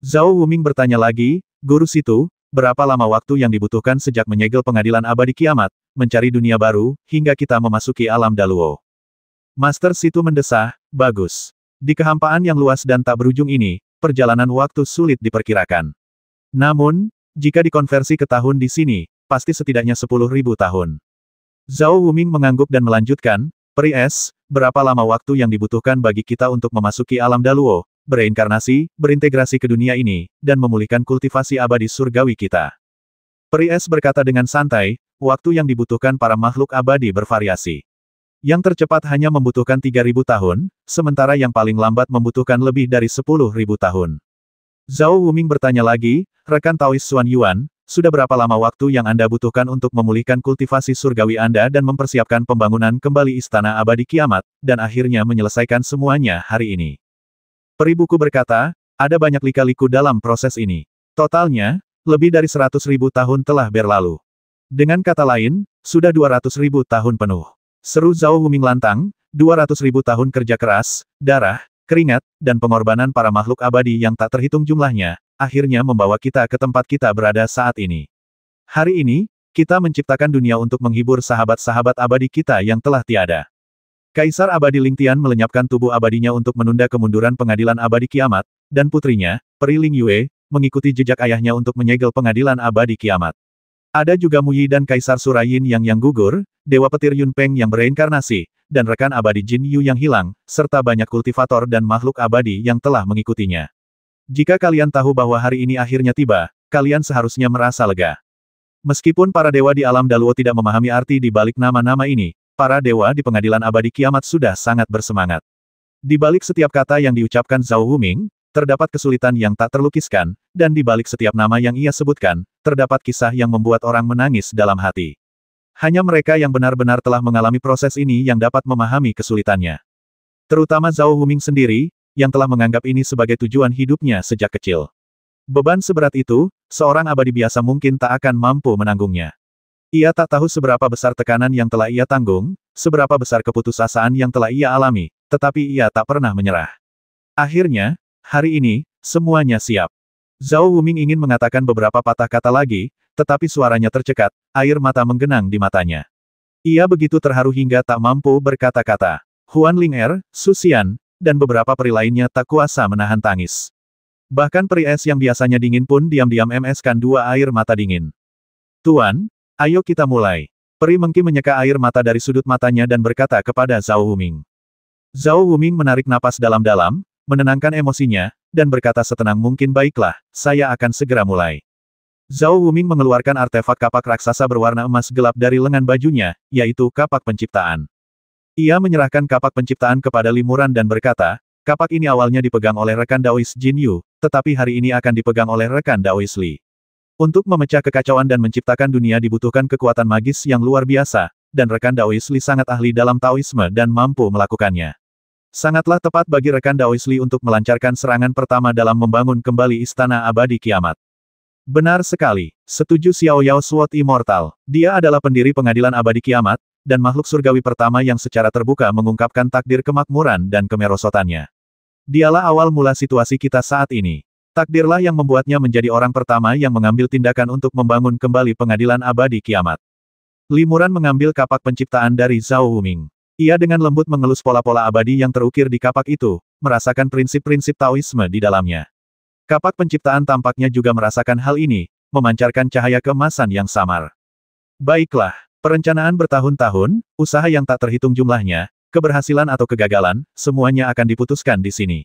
Speaker 1: Zhao Wuming bertanya lagi, "Guru Situ, berapa lama waktu yang dibutuhkan sejak menyegel pengadilan abadi kiamat, mencari dunia baru, hingga kita memasuki alam Daluo?" Master Situ mendesah, "Bagus. Di kehampaan yang luas dan tak berujung ini, perjalanan waktu sulit diperkirakan. Namun, jika dikonversi ke tahun di sini, pasti setidaknya 10.000 tahun." Zhao Wuming mengangguk dan melanjutkan, "Peri Es, berapa lama waktu yang dibutuhkan bagi kita untuk memasuki alam Daluo, bereinkarnasi, berintegrasi ke dunia ini, dan memulihkan kultivasi abadi surgawi kita?" Peri Es berkata dengan santai, "Waktu yang dibutuhkan para makhluk abadi bervariasi. Yang tercepat hanya membutuhkan 3.000 tahun, sementara yang paling lambat membutuhkan lebih dari 10.000 tahun." Zhao Wuming bertanya lagi, "Rekan Taois Xuan Yuan, sudah berapa lama waktu yang Anda butuhkan untuk memulihkan kultivasi surgawi Anda dan mempersiapkan pembangunan kembali Istana Abadi Kiamat, dan akhirnya menyelesaikan semuanya hari ini? Peri buku berkata, ada banyak lika-liku dalam proses ini. Totalnya, lebih dari 100.000 tahun telah berlalu. Dengan kata lain, sudah 200.000 tahun penuh. Seru Zhao Wuming lantang, 200.000 tahun kerja keras, darah, keringat, dan pengorbanan para makhluk abadi yang tak terhitung jumlahnya, akhirnya membawa kita ke tempat kita berada saat ini. Hari ini, kita menciptakan dunia untuk menghibur sahabat-sahabat abadi kita yang telah tiada. Kaisar Abadi Lingtian melenyapkan tubuh abadinya untuk menunda kemunduran pengadilan abadi kiamat, dan putrinya, Peri Ling Yue, mengikuti jejak ayahnya untuk menyegel pengadilan abadi kiamat. Ada juga Mu Yi dan Kaisar Surayin yang gugur, Dewa Petir Yun Peng yang bereinkarnasi, dan rekan abadi Jin Yu yang hilang, serta banyak kultivator dan makhluk abadi yang telah mengikutinya. Jika kalian tahu bahwa hari ini akhirnya tiba, kalian seharusnya merasa lega. Meskipun para dewa di alam Daluo tidak memahami arti di balik nama-nama ini, para dewa di pengadilan abadi kiamat sudah sangat bersemangat. Di balik setiap kata yang diucapkan Zhao Wuming, terdapat kesulitan yang tak terlukiskan, dan di balik setiap nama yang ia sebutkan, terdapat kisah yang membuat orang menangis dalam hati. Hanya mereka yang benar-benar telah mengalami proses ini yang dapat memahami kesulitannya. Terutama Zhao Wuming sendiri, yang telah menganggap ini sebagai tujuan hidupnya sejak kecil. Beban seberat itu, seorang abadi biasa mungkin tak akan mampu menanggungnya. Ia tak tahu seberapa besar tekanan yang telah ia tanggung, seberapa besar keputusasaan yang telah ia alami, tetapi ia tak pernah menyerah. Akhirnya, hari ini, semuanya siap. Zhao Wuming ingin mengatakan beberapa patah kata lagi, tetapi suaranya tercekat, air mata menggenang di matanya. Ia begitu terharu hingga tak mampu berkata-kata. Huan Ling Su Xian, dan beberapa peri lainnya tak kuasa menahan tangis. Bahkan peri es yang biasanya dingin pun diam-diam MS-kan dua air mata dingin. Tuan, ayo kita mulai. Peri Mengki menyeka air mata dari sudut matanya dan berkata kepada Zhao Wuming. Zhao Wuming menarik napas dalam-dalam, menenangkan emosinya, dan berkata setenang mungkin, baiklah, saya akan segera mulai. Zhao Wuming mengeluarkan artefak kapak raksasa berwarna emas gelap dari lengan bajunya, yaitu kapak penciptaan. Ia menyerahkan kapak penciptaan kepada Limuran dan berkata, kapak ini awalnya dipegang oleh rekan Daois Jin Yu, tetapi hari ini akan dipegang oleh rekan Daois Li. Untuk memecah kekacauan dan menciptakan dunia dibutuhkan kekuatan magis yang luar biasa, dan rekan Daois Li sangat ahli dalam Taoisme dan mampu melakukannya. Sangatlah tepat bagi rekan Daois Li untuk melancarkan serangan pertama dalam membangun kembali Istana Abadi Kiamat. Benar sekali, setuju Xiao Yao Sword Immortal. Dia adalah pendiri pengadilan abadi kiamat, dan makhluk surgawi pertama yang secara terbuka mengungkapkan takdir kemakmuran dan kemerosotannya. Dialah awal mula situasi kita saat ini. Takdirlah yang membuatnya menjadi orang pertama yang mengambil tindakan untuk membangun kembali pengadilan abadi kiamat. Limuran mengambil kapak penciptaan dari Zhao Wuming. Ia dengan lembut mengelus pola-pola abadi yang terukir di kapak itu, merasakan prinsip-prinsip Taoisme di dalamnya. Kapak penciptaan tampaknya juga merasakan hal ini, memancarkan cahaya keemasan yang samar. Baiklah. Perencanaan bertahun-tahun, usaha yang tak terhitung jumlahnya, keberhasilan atau kegagalan, semuanya akan diputuskan di sini.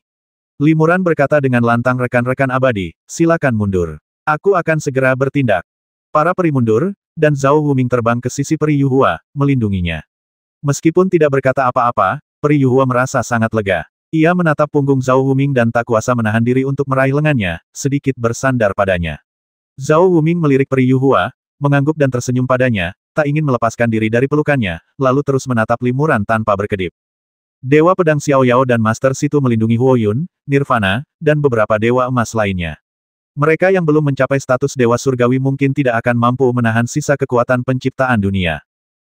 Speaker 1: Limuran berkata dengan lantang, rekan-rekan abadi, silakan mundur. Aku akan segera bertindak. Para peri mundur, dan Zhao Wuming terbang ke sisi peri Yuhua, melindunginya. Meskipun tidak berkata apa-apa, peri Yuhua merasa sangat lega. Ia menatap punggung Zhao Wuming dan tak kuasa menahan diri untuk meraih lengannya, sedikit bersandar padanya. Zhao Wuming melirik peri Yuhua, mengangguk dan tersenyum padanya, tak ingin melepaskan diri dari pelukannya, lalu terus menatap Limuran tanpa berkedip. Dewa Pedang Xiao Yao dan Master Situ melindungi Huo Yun, Nirvana, dan beberapa dewa emas lainnya. Mereka yang belum mencapai status dewa surgawi mungkin tidak akan mampu menahan sisa kekuatan penciptaan dunia.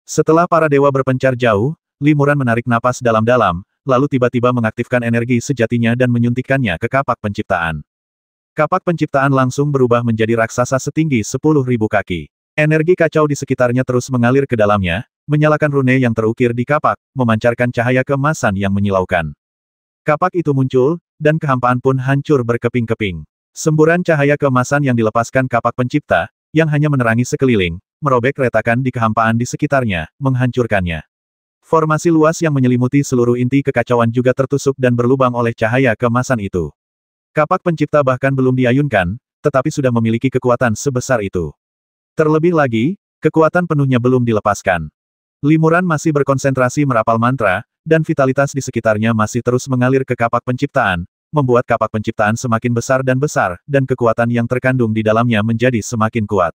Speaker 1: Setelah para dewa berpencar jauh, Limuran menarik napas dalam-dalam, lalu tiba-tiba mengaktifkan energi sejatinya dan menyuntikkannya ke kapak penciptaan. Kapak penciptaan langsung berubah menjadi raksasa setinggi 10.000 kaki. Energi kacau di sekitarnya terus mengalir ke dalamnya, menyalakan rune yang terukir di kapak, memancarkan cahaya keemasan yang menyilaukan. Kapak itu muncul, dan kehampaan pun hancur berkeping-keping. Semburan cahaya keemasan yang dilepaskan kapak pencipta, yang hanya menerangi sekeliling, merobek retakan di kehampaan di sekitarnya, menghancurkannya. Formasi luas yang menyelimuti seluruh inti kekacauan juga tertusuk dan berlubang oleh cahaya keemasan itu. Kapak pencipta bahkan belum diayunkan, tetapi sudah memiliki kekuatan sebesar itu. Terlebih lagi, kekuatan penuhnya belum dilepaskan. Limuran masih berkonsentrasi merapal mantra, dan vitalitas di sekitarnya masih terus mengalir ke kapak penciptaan, membuat kapak penciptaan semakin besar, dan kekuatan yang terkandung di dalamnya menjadi semakin kuat.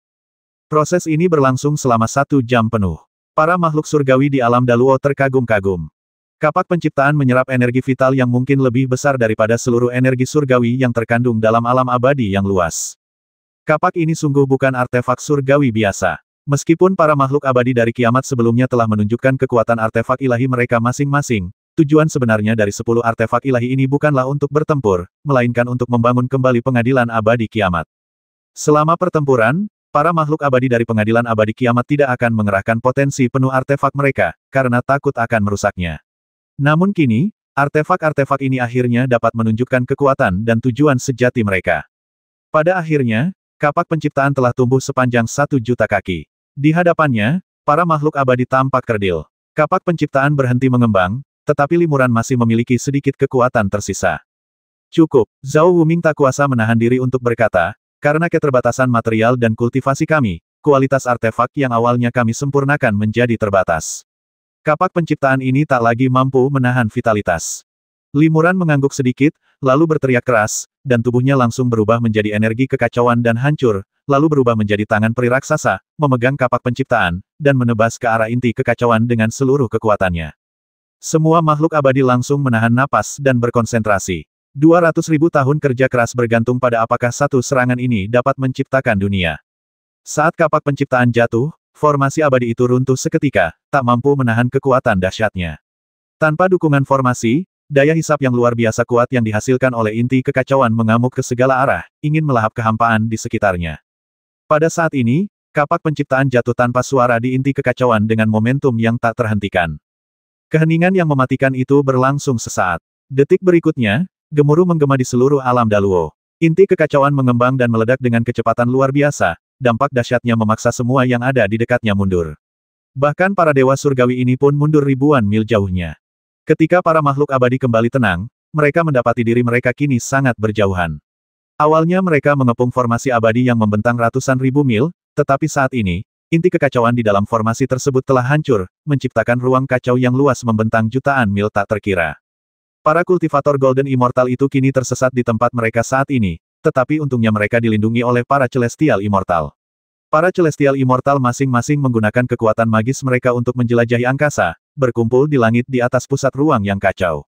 Speaker 1: Proses ini berlangsung selama 1 jam penuh. Para makhluk surgawi di alam Daluo terkagum-kagum. Kapak penciptaan menyerap energi vital yang mungkin lebih besar daripada seluruh energi surgawi yang terkandung dalam alam abadi yang luas. Kapak ini sungguh bukan artefak surgawi biasa. Meskipun para makhluk abadi dari kiamat sebelumnya telah menunjukkan kekuatan artefak ilahi mereka masing-masing, tujuan sebenarnya dari 10 artefak ilahi ini bukanlah untuk bertempur, melainkan untuk membangun kembali pengadilan abadi kiamat. Selama pertempuran, para makhluk abadi dari pengadilan abadi kiamat tidak akan mengerahkan potensi penuh artefak mereka, karena takut akan merusaknya. Namun kini, artefak-artefak ini akhirnya dapat menunjukkan kekuatan dan tujuan sejati mereka. Pada akhirnya, kapak penciptaan telah tumbuh sepanjang 1 juta kaki. Di hadapannya, para makhluk abadi tampak kerdil. Kapak penciptaan berhenti mengembang, tetapi limuran masih memiliki sedikit kekuatan tersisa. Cukup, Zhao Wuming tak kuasa menahan diri untuk berkata, karena keterbatasan material dan kultivasi kami, kualitas artefak yang awalnya kami sempurnakan menjadi terbatas. Kapak penciptaan ini tak lagi mampu menahan vitalitas. Limuran mengangguk sedikit, lalu berteriak keras, dan tubuhnya langsung berubah menjadi energi kekacauan dan hancur, lalu berubah menjadi tangan peri raksasa, memegang kapak penciptaan, dan menebas ke arah inti kekacauan dengan seluruh kekuatannya. Semua makhluk abadi langsung menahan napas dan berkonsentrasi. 200.000 tahun kerja keras bergantung pada apakah satu serangan ini dapat menciptakan dunia. Saat kapak penciptaan jatuh, formasi abadi itu runtuh seketika, tak mampu menahan kekuatan dahsyatnya. Tanpa dukungan formasi, daya hisap yang luar biasa kuat yang dihasilkan oleh inti kekacauan mengamuk ke segala arah, ingin melahap kehampaan di sekitarnya. Pada saat ini, kapak penciptaan jatuh tanpa suara di inti kekacauan dengan momentum yang tak terhentikan. Keheningan yang mematikan itu berlangsung sesaat. Detik berikutnya, gemuruh menggema di seluruh alam Daluo. Inti kekacauan mengembang dan meledak dengan kecepatan luar biasa, dampak dahsyatnya memaksa semua yang ada di dekatnya mundur. Bahkan para dewa surgawi ini pun mundur ribuan mil jauhnya. Ketika para makhluk abadi kembali tenang, mereka mendapati diri mereka kini sangat berjauhan. Awalnya mereka mengepung formasi abadi yang membentang ratusan ribu mil, tetapi saat ini, inti kekacauan di dalam formasi tersebut telah hancur, menciptakan ruang kacau yang luas membentang jutaan mil tak terkira. Para kultivator Golden Immortal itu kini tersesat di tempat mereka saat ini, tetapi untungnya mereka dilindungi oleh para Celestial Immortal. Para Celestial Immortal masing-masing menggunakan kekuatan magis mereka untuk menjelajahi angkasa, berkumpul di langit di atas pusat ruang yang kacau.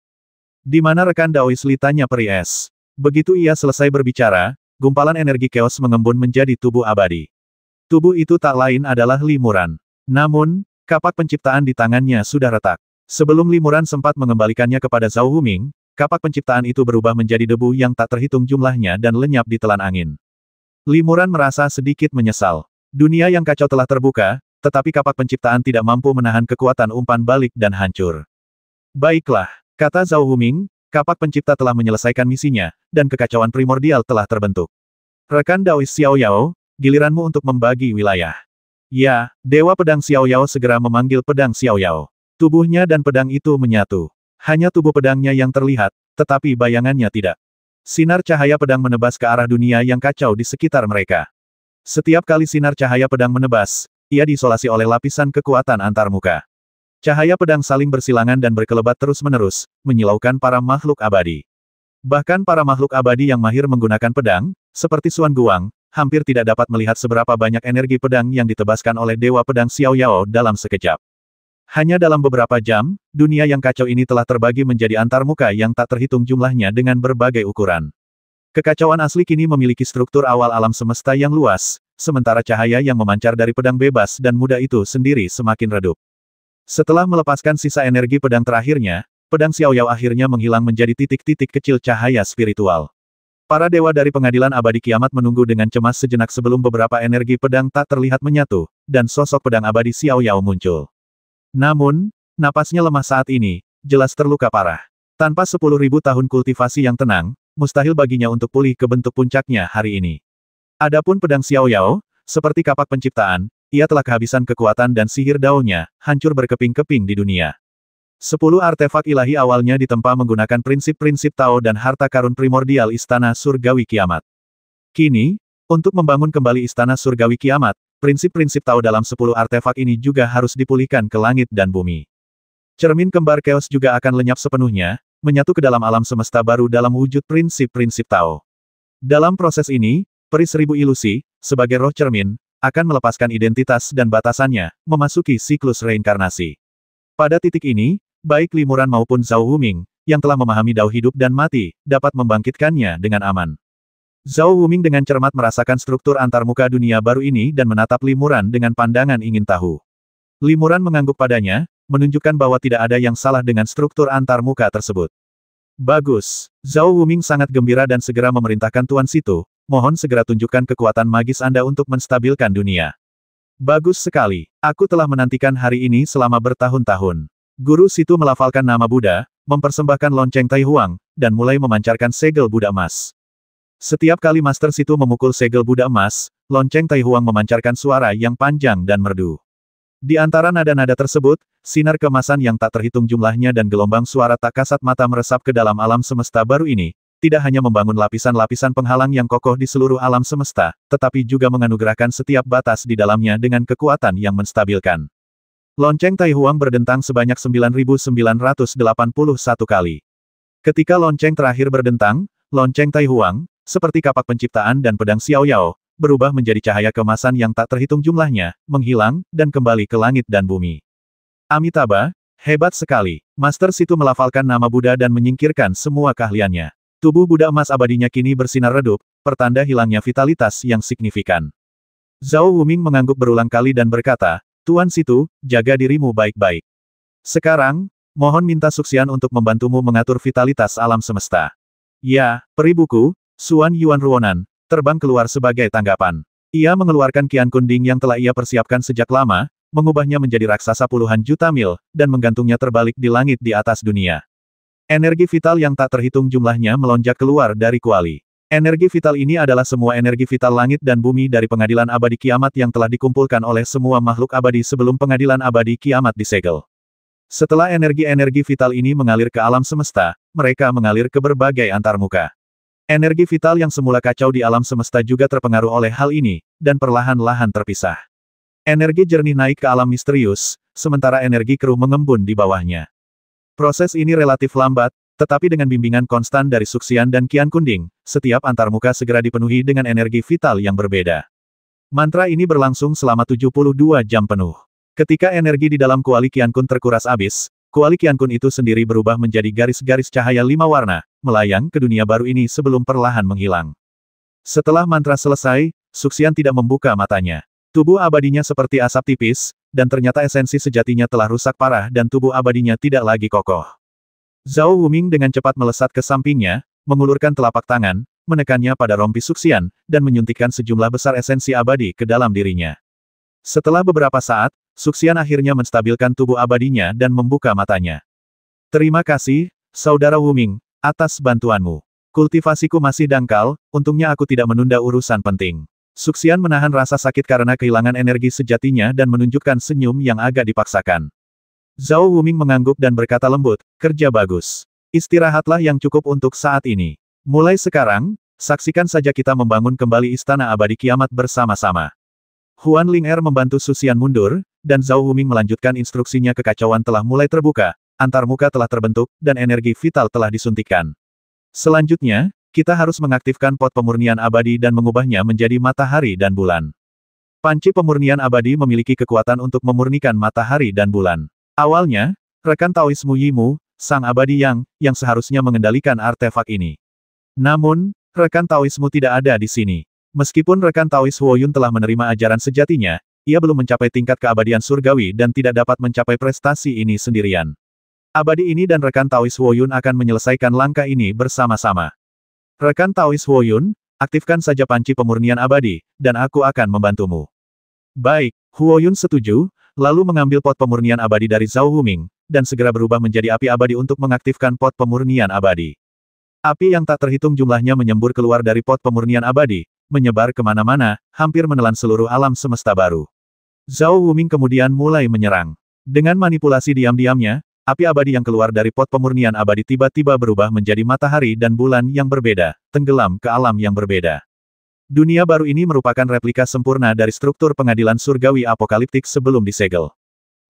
Speaker 1: Di mana rekan Daois Li, tanya peri es. Begitu ia selesai berbicara, gumpalan energi keos mengembun menjadi tubuh abadi. Tubuh itu tak lain adalah limuran. Namun, kapak penciptaan di tangannya sudah retak. Sebelum limuran sempat mengembalikannya kepada Zhao Wuming, kapak penciptaan itu berubah menjadi debu yang tak terhitung jumlahnya dan lenyap di telan angin. Limuran merasa sedikit menyesal. Dunia yang kacau telah terbuka, tetapi kapak penciptaan tidak mampu menahan kekuatan umpan balik dan hancur. Baiklah, kata Zhao Wuming, kapak pencipta telah menyelesaikan misinya, dan kekacauan primordial telah terbentuk. Rekan Daois Xiao Yao, giliranmu untuk membagi wilayah. Ya, Dewa Pedang Xiao Yao segera memanggil pedang Xiao Yao. Tubuhnya dan pedang itu menyatu. Hanya tubuh pedangnya yang terlihat, tetapi bayangannya tidak. Sinar cahaya pedang menebas ke arah dunia yang kacau di sekitar mereka. Setiap kali sinar cahaya pedang menebas, ia diisolasi oleh lapisan kekuatan antarmuka. Cahaya pedang saling bersilangan dan berkelebat terus-menerus, menyilaukan para makhluk abadi. Bahkan para makhluk abadi yang mahir menggunakan pedang, seperti Xuan Guang, hampir tidak dapat melihat seberapa banyak energi pedang yang ditebaskan oleh Dewa Pedang Xiao Yao dalam sekejap. Hanya dalam beberapa jam, dunia yang kacau ini telah terbagi menjadi antarmuka yang tak terhitung jumlahnya dengan berbagai ukuran. Kekacauan asli kini memiliki struktur awal alam semesta yang luas, sementara cahaya yang memancar dari pedang bebas dan muda itu sendiri semakin redup. Setelah melepaskan sisa energi pedang terakhirnya, pedang Xiao Yao akhirnya menghilang menjadi titik-titik kecil cahaya spiritual. Para dewa dari pengadilan abadi kiamat menunggu dengan cemas sejenak sebelum beberapa energi pedang tak terlihat menyatu, dan sosok pedang abadi Xiao Yao muncul. Namun, napasnya lemah saat ini, jelas terluka parah. Tanpa 10.000 tahun kultivasi yang tenang, mustahil baginya untuk pulih ke bentuk puncaknya hari ini. Adapun pedang Xiao Yao, seperti kapak penciptaan, ia telah kehabisan kekuatan dan sihir daunnya, hancur berkeping-keping di dunia. 10 artefak ilahi awalnya ditempa menggunakan prinsip-prinsip Tao dan harta karun primordial Istana Surgawi Kiamat. Kini, untuk membangun kembali Istana Surgawi Kiamat, prinsip-prinsip Tao dalam 10 artefak ini juga harus dipulihkan ke langit dan bumi. Cermin kembar Chaos juga akan lenyap sepenuhnya, menyatu ke dalam alam semesta baru dalam wujud prinsip-prinsip Tao. Dalam proses ini, peri seribu ilusi, sebagai roh cermin, akan melepaskan identitas dan batasannya, memasuki siklus reinkarnasi. Pada titik ini, baik Limuran maupun Zhao Wuming, yang telah memahami dao hidup dan mati, dapat membangkitkannya dengan aman. Zhao Wuming dengan cermat merasakan struktur antarmuka dunia baru ini dan menatap Limuran dengan pandangan ingin tahu. Limuran mengangguk padanya, menunjukkan bahwa tidak ada yang salah dengan struktur antarmuka tersebut. Bagus. Zhao Wuming sangat gembira dan segera memerintahkan Tuan Situ, mohon segera tunjukkan kekuatan magis Anda untuk menstabilkan dunia. Bagus sekali. Aku telah menantikan hari ini selama bertahun-tahun. Guru Situ melafalkan nama Buddha, mempersembahkan lonceng Tai Huang, dan mulai memancarkan segel Buddha emas. Setiap kali Master Situ memukul segel Buddha emas, lonceng Tai Huang memancarkan suara yang panjang dan merdu. Di antara nada-nada tersebut, sinar keemasan yang tak terhitung jumlahnya dan gelombang suara tak kasat mata meresap ke dalam alam semesta baru ini, tidak hanya membangun lapisan-lapisan penghalang yang kokoh di seluruh alam semesta, tetapi juga menganugerahkan setiap batas di dalamnya dengan kekuatan yang menstabilkan. Lonceng Tai Huang berdentang sebanyak 9.981 kali. Ketika lonceng terakhir berdentang, lonceng Tai Huang, seperti kapak penciptaan dan pedang Xiao Yao, berubah menjadi cahaya kemasan yang tak terhitung jumlahnya, menghilang, dan kembali ke langit dan bumi. Amitabha, hebat sekali. Master Situ melafalkan nama Buddha dan menyingkirkan semua keahliannya. Tubuh Buddha emas abadinya kini bersinar redup, pertanda hilangnya vitalitas yang signifikan. Zhao Wuming mengangguk berulang kali dan berkata, Tuan Situ, jaga dirimu baik-baik. Sekarang, mohon minta Suxian untuk membantumu mengatur vitalitas alam semesta. Ya, peri buku, Xuan Yuan Ruonan, terbang keluar sebagai tanggapan. Ia mengeluarkan Qian Kunding yang telah ia persiapkan sejak lama, mengubahnya menjadi raksasa puluhan juta mil, dan menggantungnya terbalik di langit di atas dunia. Energi vital yang tak terhitung jumlahnya melonjak keluar dari kuali. Energi vital ini adalah semua energi vital langit dan bumi dari pengadilan abadi kiamat yang telah dikumpulkan oleh semua makhluk abadi sebelum pengadilan abadi kiamat disegel. Setelah energi-energi vital ini mengalir ke alam semesta, mereka mengalir ke berbagai antarmuka. Energi vital yang semula kacau di alam semesta juga terpengaruh oleh hal ini, dan perlahan-lahan terpisah. Energi jernih naik ke alam misterius, sementara energi keruh mengembun di bawahnya. Proses ini relatif lambat, tetapi dengan bimbingan konstan dari Suxian dan Qian Kunding, setiap antarmuka segera dipenuhi dengan energi vital yang berbeda. Mantra ini berlangsung selama 72 jam penuh. Ketika energi di dalam kuali Qian Kun terkuras habis, kuali Qian Kun itu sendiri berubah menjadi garis-garis cahaya 5 warna, melayang ke dunia baru ini sebelum perlahan menghilang. Setelah mantra selesai, Suxian tidak membuka matanya. Tubuh abadinya seperti asap tipis, dan ternyata esensi sejatinya telah rusak parah dan tubuh abadinya tidak lagi kokoh. Zhao Wuming dengan cepat melesat ke sampingnya, mengulurkan telapak tangan, menekannya pada rompi Suxian, dan menyuntikkan sejumlah besar esensi abadi ke dalam dirinya. Setelah beberapa saat, Suxian akhirnya menstabilkan tubuh abadinya dan membuka matanya. Terima kasih, Saudara Wuming, atas bantuanmu. Kultivasiku masih dangkal, untungnya aku tidak menunda urusan penting. Suxian menahan rasa sakit karena kehilangan energi sejatinya dan menunjukkan senyum yang agak dipaksakan. Zhao Wuming mengangguk dan berkata lembut, kerja bagus. Istirahatlah yang cukup untuk saat ini. Mulai sekarang, saksikan saja kita membangun kembali Istana Abadi Kiamat bersama-sama. Huan Ling'er membantu Suxian mundur, dan Zhao Wuming melanjutkan instruksinya. Kekacauan telah mulai terbuka, antarmuka telah terbentuk, dan energi vital telah disuntikkan. Selanjutnya, kita harus mengaktifkan pot pemurnian abadi dan mengubahnya menjadi matahari dan bulan. Panci pemurnian abadi memiliki kekuatan untuk memurnikan matahari dan bulan. Awalnya, rekan Taoismu Yimu, sang abadi yang seharusnya mengendalikan artefak ini. Namun, rekan Taoismu tidak ada di sini. Meskipun rekan Taois Huoyun telah menerima ajaran sejatinya, ia belum mencapai tingkat keabadian surgawi dan tidak dapat mencapai prestasi ini sendirian. Abadi ini dan rekan Taois Huoyun akan menyelesaikan langkah ini bersama-sama. Rekan Taois Huoyun, aktifkan saja panci pemurnian abadi, dan aku akan membantumu. Baik, Huoyun setuju, lalu mengambil pot pemurnian abadi dari Zhao Wuming, dan segera berubah menjadi api abadi untuk mengaktifkan pot pemurnian abadi. Api yang tak terhitung jumlahnya menyembur keluar dari pot pemurnian abadi, menyebar kemana-mana, hampir menelan seluruh alam semesta baru. Zhao Wuming kemudian mulai menyerang. Dengan manipulasi diam-diamnya, api abadi yang keluar dari pot pemurnian abadi tiba-tiba berubah menjadi matahari dan bulan yang berbeda, tenggelam ke alam yang berbeda. Dunia baru ini merupakan replika sempurna dari struktur pengadilan surgawi apokaliptik sebelum disegel.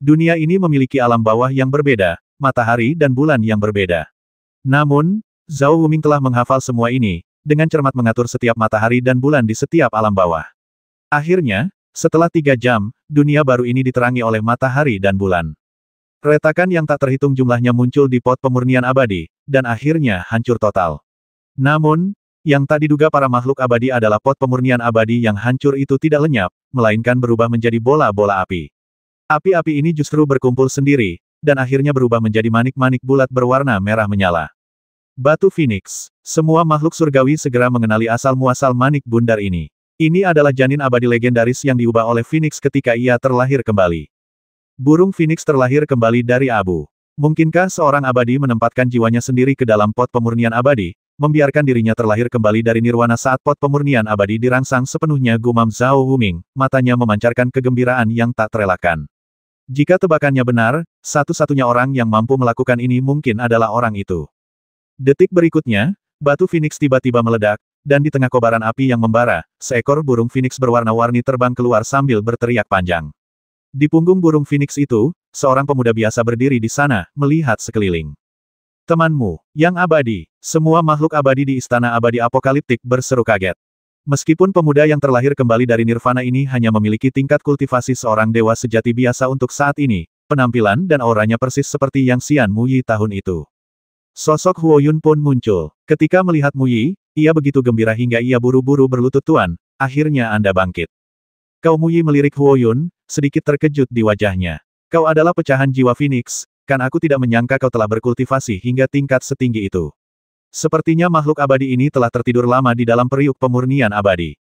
Speaker 1: Dunia ini memiliki alam bawah yang berbeda, matahari dan bulan yang berbeda. Namun, Zhao Wuming telah menghafal semua ini, dengan cermat mengatur setiap matahari dan bulan di setiap alam bawah. Akhirnya, setelah 3 jam, dunia baru ini diterangi oleh matahari dan bulan. Retakan yang tak terhitung jumlahnya muncul di pot pemurnian abadi, dan akhirnya hancur total. Namun, yang tak diduga para makhluk abadi adalah pot pemurnian abadi yang hancur itu tidak lenyap, melainkan berubah menjadi bola-bola api. Api-api ini justru berkumpul sendiri, dan akhirnya berubah menjadi manik-manik bulat berwarna merah menyala. Batu Phoenix. Semua makhluk surgawi segera mengenali asal-muasal manik bundar ini. Ini adalah janin abadi legendaris yang diubah oleh Phoenix ketika ia terlahir kembali. Burung Phoenix terlahir kembali dari abu. Mungkinkah seorang abadi menempatkan jiwanya sendiri ke dalam pot pemurnian abadi, membiarkan dirinya terlahir kembali dari nirwana saat pot pemurnian abadi dirangsang sepenuhnya, gumam Zhao Wuming, matanya memancarkan kegembiraan yang tak terelakkan. Jika tebakannya benar, satu-satunya orang yang mampu melakukan ini mungkin adalah orang itu. Detik berikutnya, batu Phoenix tiba-tiba meledak, dan di tengah kobaran api yang membara, seekor burung Phoenix berwarna-warni terbang keluar sambil berteriak panjang. Di punggung burung Phoenix itu, seorang pemuda biasa berdiri di sana, melihat sekeliling. Temanmu, yang abadi, semua makhluk abadi di istana abadi apokaliptik berseru kaget. Meskipun pemuda yang terlahir kembali dari nirvana ini hanya memiliki tingkat kultivasi seorang dewa sejati biasa untuk saat ini, penampilan dan auranya persis seperti yang Xian Muyi tahun itu. Sosok Huo Yun pun muncul. Ketika melihat Muyi, ia begitu gembira hingga ia buru-buru berlutut, "Tuan, akhirnya Anda bangkit." Kau Muyi melirik Huo Yun, sedikit terkejut di wajahnya. Kau adalah pecahan jiwa Phoenix, kan aku tidak menyangka kau telah berkultivasi hingga tingkat setinggi itu. Sepertinya makhluk abadi ini telah tertidur lama di dalam periuk pemurnian abadi.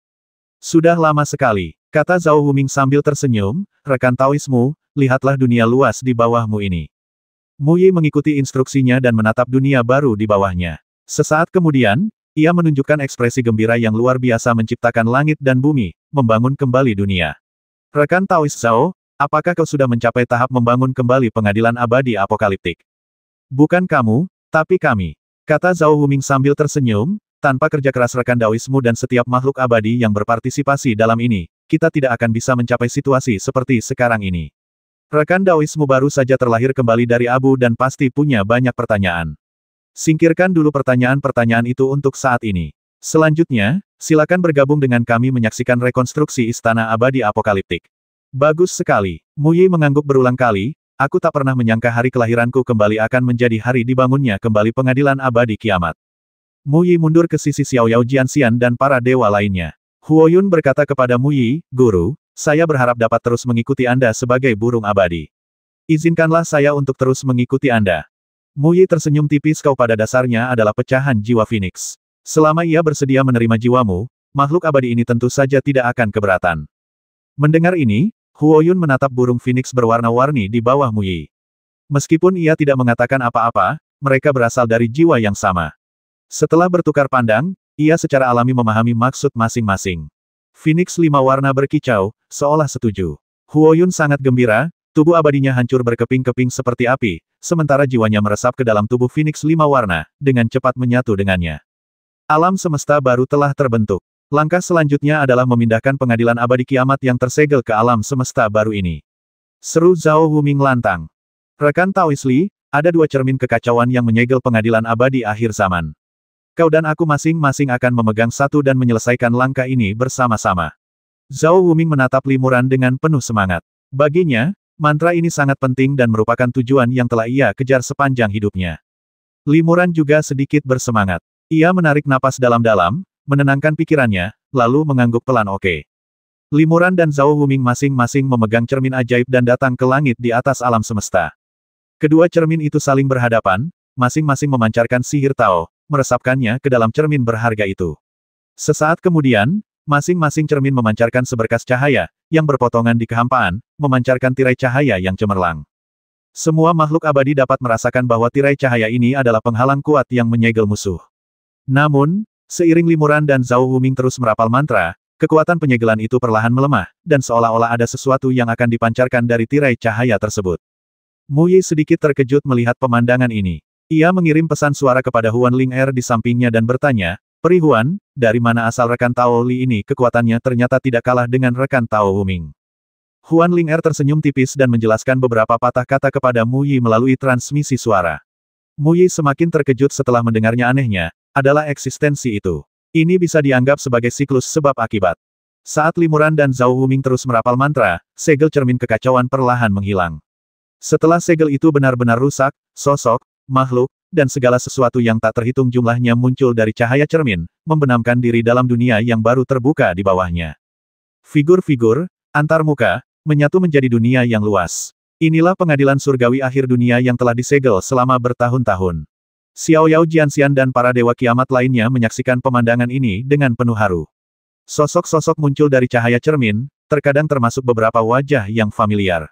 Speaker 1: Sudah lama sekali, kata Zhao Wuming sambil tersenyum, rekan Taoismu, lihatlah dunia luas di bawahmu ini. Muyi mengikuti instruksinya dan menatap dunia baru di bawahnya. Sesaat kemudian, ia menunjukkan ekspresi gembira yang luar biasa menciptakan langit dan bumi, membangun kembali dunia. Rekan Taois Zhao, apakah kau sudah mencapai tahap membangun kembali pengadilan abadi apokaliptik? Bukan kamu, tapi kami, kata Zhao Wuming sambil tersenyum, tanpa kerja keras rekan Daoismu dan setiap makhluk abadi yang berpartisipasi dalam ini, kita tidak akan bisa mencapai situasi seperti sekarang ini. Rekan Daoismu baru saja terlahir kembali dari abu dan pasti punya banyak pertanyaan. Singkirkan dulu pertanyaan-pertanyaan itu untuk saat ini. Selanjutnya, silakan bergabung dengan kami menyaksikan rekonstruksi Istana Abadi Apokaliptik. Bagus sekali. Muyi mengangguk berulang kali, aku tak pernah menyangka hari kelahiranku kembali akan menjadi hari dibangunnya kembali pengadilan abadi kiamat. Muyi mundur ke sisi Xiao Yao Jianxian dan para dewa lainnya. Huo Yun berkata kepada Muyi, "Guru, saya berharap dapat terus mengikuti Anda sebagai burung abadi. Izinkanlah saya untuk terus mengikuti Anda." Muyi tersenyum tipis. Kau pada dasarnya adalah pecahan jiwa Phoenix. Selama ia bersedia menerima jiwamu, makhluk abadi ini tentu saja tidak akan keberatan. Mendengar ini, Huo Yun menatap burung Phoenix berwarna-warni di bawah Muyi. Meskipun ia tidak mengatakan apa-apa, mereka berasal dari jiwa yang sama. Setelah bertukar pandang, ia secara alami memahami maksud masing-masing. Phoenix 5 warna berkicau, seolah setuju. Huo Yun sangat gembira, tubuh abadinya hancur berkeping-keping seperti api, sementara jiwanya meresap ke dalam tubuh Phoenix 5 warna, dengan cepat menyatu dengannya. Alam semesta baru telah terbentuk. Langkah selanjutnya adalah memindahkan pengadilan abadi kiamat yang tersegel ke alam semesta baru ini. Seru Zhao Wuming lantang. Rekan Taois Li, ada 2 cermin kekacauan yang menyegel pengadilan abadi akhir zaman. Kau dan aku masing-masing akan memegang satu dan menyelesaikan langkah ini bersama-sama. Zhao Wuming menatap Limuran dengan penuh semangat. Baginya, mantra ini sangat penting dan merupakan tujuan yang telah ia kejar sepanjang hidupnya. Limuran juga sedikit bersemangat. Ia menarik napas dalam-dalam, menenangkan pikirannya, lalu mengangguk pelan. Oke. Limuran dan Zhao Wuming masing-masing memegang cermin ajaib dan datang ke langit di atas alam semesta. Kedua cermin itu saling berhadapan, masing-masing memancarkan sihir Tao, meresapkannya ke dalam cermin berharga itu. Sesaat kemudian, masing-masing cermin memancarkan seberkas cahaya, yang berpotongan di kehampaan, memancarkan tirai cahaya yang cemerlang. Semua makhluk abadi dapat merasakan bahwa tirai cahaya ini adalah penghalang kuat yang menyegel musuh. Namun, seiring Limuran dan Zhao Wuming terus merapal mantra, kekuatan penyegelan itu perlahan melemah, dan seolah-olah ada sesuatu yang akan dipancarkan dari tirai cahaya tersebut. Muyi sedikit terkejut melihat pemandangan ini. Ia mengirim pesan suara kepada Huan Ling-er di sampingnya dan bertanya, "Peri Huan, dari mana asal rekan Tao Li ini?" Kekuatannya ternyata tidak kalah dengan rekan Tao Wuming. Huan Ling-er tersenyum tipis dan menjelaskan beberapa patah kata kepada Muyi melalui transmisi suara. Mu Yi semakin terkejut setelah mendengarnya. Anehnya adalah eksistensi itu. Ini bisa dianggap sebagai siklus sebab akibat. Saat Limuran dan Zhao Wuming terus merapal mantra, segel cermin kekacauan perlahan menghilang. Setelah segel itu benar-benar rusak, sosok, makhluk, dan segala sesuatu yang tak terhitung jumlahnya muncul dari cahaya cermin, membenamkan diri dalam dunia yang baru terbuka di bawahnya. Figur-figur, antar muka, menyatu menjadi dunia yang luas. Inilah pengadilan surgawi akhir dunia yang telah disegel selama bertahun-tahun. Xiao Yao Jianxian dan para dewa kiamat lainnya menyaksikan pemandangan ini dengan penuh haru. Sosok-sosok muncul dari cahaya cermin, terkadang termasuk beberapa wajah yang familiar.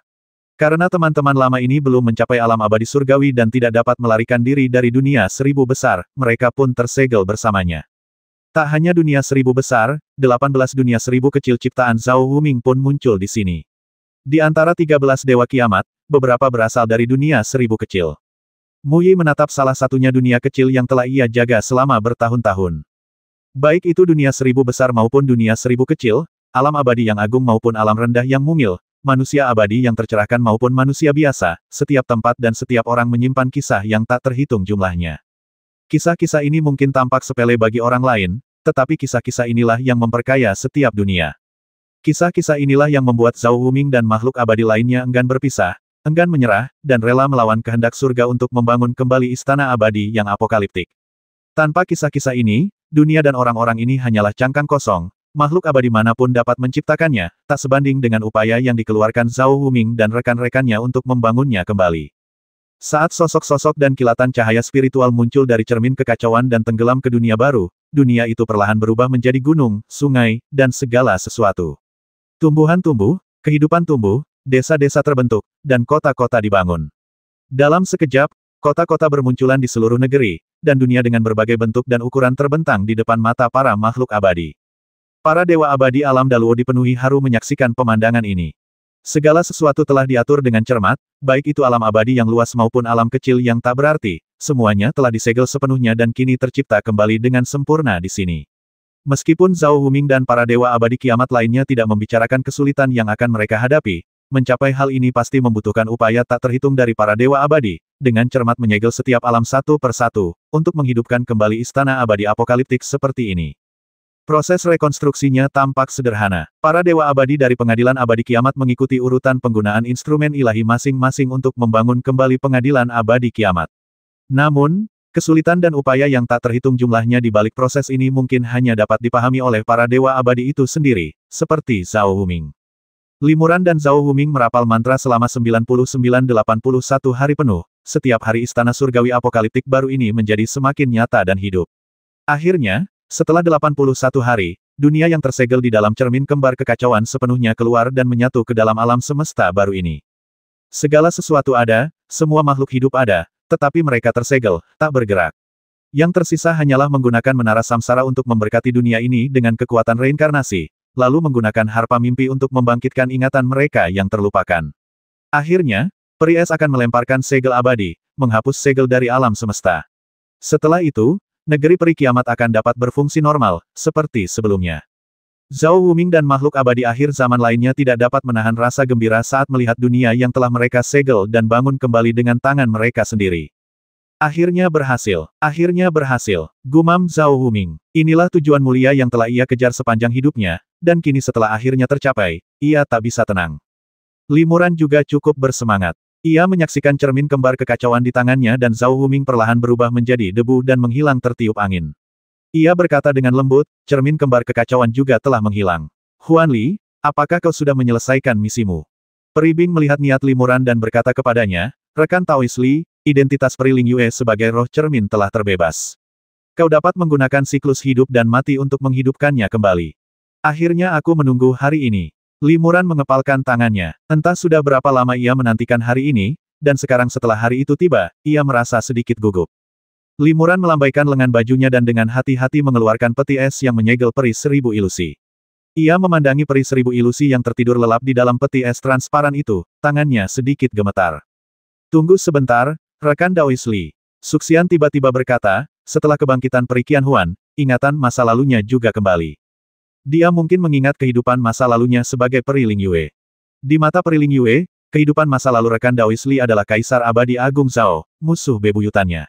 Speaker 1: Karena teman-teman lama ini belum mencapai alam abadi surgawi dan tidak dapat melarikan diri dari dunia seribu besar, mereka pun tersegel bersamanya. Tak hanya dunia seribu besar, 18 dunia seribu kecil ciptaan Zhao Wuming pun muncul di sini. Di antara 13 dewa kiamat, beberapa berasal dari dunia seribu kecil. Mu Yi menatap salah satunya dunia kecil yang telah ia jaga selama bertahun-tahun. Baik itu dunia seribu besar maupun dunia seribu kecil, alam abadi yang agung maupun alam rendah yang mungil, manusia abadi yang tercerahkan maupun manusia biasa, setiap tempat dan setiap orang menyimpan kisah yang tak terhitung jumlahnya. Kisah-kisah ini mungkin tampak sepele bagi orang lain, tetapi kisah-kisah inilah yang memperkaya setiap dunia. Kisah-kisah inilah yang membuat Zhao Wuming dan makhluk abadi lainnya enggan berpisah, enggan menyerah, dan rela melawan kehendak surga untuk membangun kembali istana abadi yang apokaliptik. Tanpa kisah-kisah ini, dunia dan orang-orang ini hanyalah cangkang kosong, makhluk abadi manapun dapat menciptakannya, tak sebanding dengan upaya yang dikeluarkan Zhao Wuming dan rekan-rekannya untuk membangunnya kembali. Saat sosok-sosok dan kilatan cahaya spiritual muncul dari cermin kekacauan dan tenggelam ke dunia baru, dunia itu perlahan berubah menjadi gunung, sungai, dan segala sesuatu. Tumbuhan tumbuh, kehidupan tumbuh, desa-desa terbentuk, dan kota-kota dibangun. Dalam sekejap, kota-kota bermunculan di seluruh negeri, dan dunia dengan berbagai bentuk dan ukuran terbentang di depan mata para makhluk abadi. Para dewa abadi alam Daluo dipenuhi haru menyaksikan pemandangan ini. Segala sesuatu telah diatur dengan cermat, baik itu alam abadi yang luas maupun alam kecil yang tak berarti, semuanya telah disegel sepenuhnya dan kini tercipta kembali dengan sempurna di sini. Meskipun Zhao Wuming dan para dewa abadi kiamat lainnya tidak membicarakan kesulitan yang akan mereka hadapi, mencapai hal ini pasti membutuhkan upaya tak terhitung dari para dewa abadi, dengan cermat menyegel setiap alam satu per satu, untuk menghidupkan kembali istana abadi apokaliptik seperti ini. Proses rekonstruksinya tampak sederhana. Para dewa abadi dari pengadilan abadi kiamat mengikuti urutan penggunaan instrumen ilahi masing-masing untuk membangun kembali pengadilan abadi kiamat. Namun, kesulitan dan upaya yang tak terhitung jumlahnya di balik proses ini mungkin hanya dapat dipahami oleh para dewa abadi itu sendiri, seperti Zhao Wuming. Limuran dan Zhao Wuming merapal mantra selama 99-81 hari penuh, setiap hari istana surgawi apokaliptik baru ini menjadi semakin nyata dan hidup. Akhirnya, setelah 81 hari, dunia yang tersegel di dalam cermin kembar kekacauan sepenuhnya keluar dan menyatu ke dalam alam semesta baru ini. Segala sesuatu ada, semua makhluk hidup ada, tetapi mereka tersegel, tak bergerak. Yang tersisa hanyalah menggunakan menara samsara untuk memberkati dunia ini dengan kekuatan reinkarnasi, lalu menggunakan harpa mimpi untuk membangkitkan ingatan mereka yang terlupakan. Akhirnya, peri es akan melemparkan segel abadi, menghapus segel dari alam semesta. Setelah itu, negeri peri kiamat akan dapat berfungsi normal, seperti sebelumnya. Zhao Wuming dan makhluk abadi akhir zaman lainnya tidak dapat menahan rasa gembira saat melihat dunia yang telah mereka segel dan bangun kembali dengan tangan mereka sendiri. Akhirnya berhasil, gumam Zhao Wuming. Inilah tujuan mulia yang telah ia kejar sepanjang hidupnya, dan kini setelah akhirnya tercapai, ia tak bisa tenang. Limuran juga cukup bersemangat. Ia menyaksikan cermin kembar kekacauan di tangannya dan Zhao Wuming perlahan berubah menjadi debu dan menghilang tertiup angin. Ia berkata dengan lembut, cermin kembar kekacauan juga telah menghilang. Huan Li, apakah kau sudah menyelesaikan misimu? Peri Bing melihat niat Limuran dan berkata kepadanya, rekan Taois Li, identitas Peri Ling Yue sebagai roh cermin telah terbebas. Kau dapat menggunakan siklus hidup dan mati untuk menghidupkannya kembali. Akhirnya aku menunggu hari ini. Limuran mengepalkan tangannya. Entah sudah berapa lama ia menantikan hari ini, dan sekarang setelah hari itu tiba, ia merasa sedikit gugup. Limuran melambaikan lengan bajunya dan dengan hati-hati mengeluarkan peti es yang menyegel peri seribu ilusi. Ia memandangi peri seribu ilusi yang tertidur lelap di dalam peti es transparan itu, tangannya sedikit gemetar. Tunggu sebentar, rekan Daois Li. Suxian tiba-tiba berkata, setelah kebangkitan peri Qianhuan, ingatan masa lalunya juga kembali. Dia mungkin mengingat kehidupan masa lalunya sebagai peri Ling Yue. Di mata peri Ling Yue, kehidupan masa lalu rekan Daois Li adalah Kaisar Abadi Agung Zhao, musuh bebuyutannya.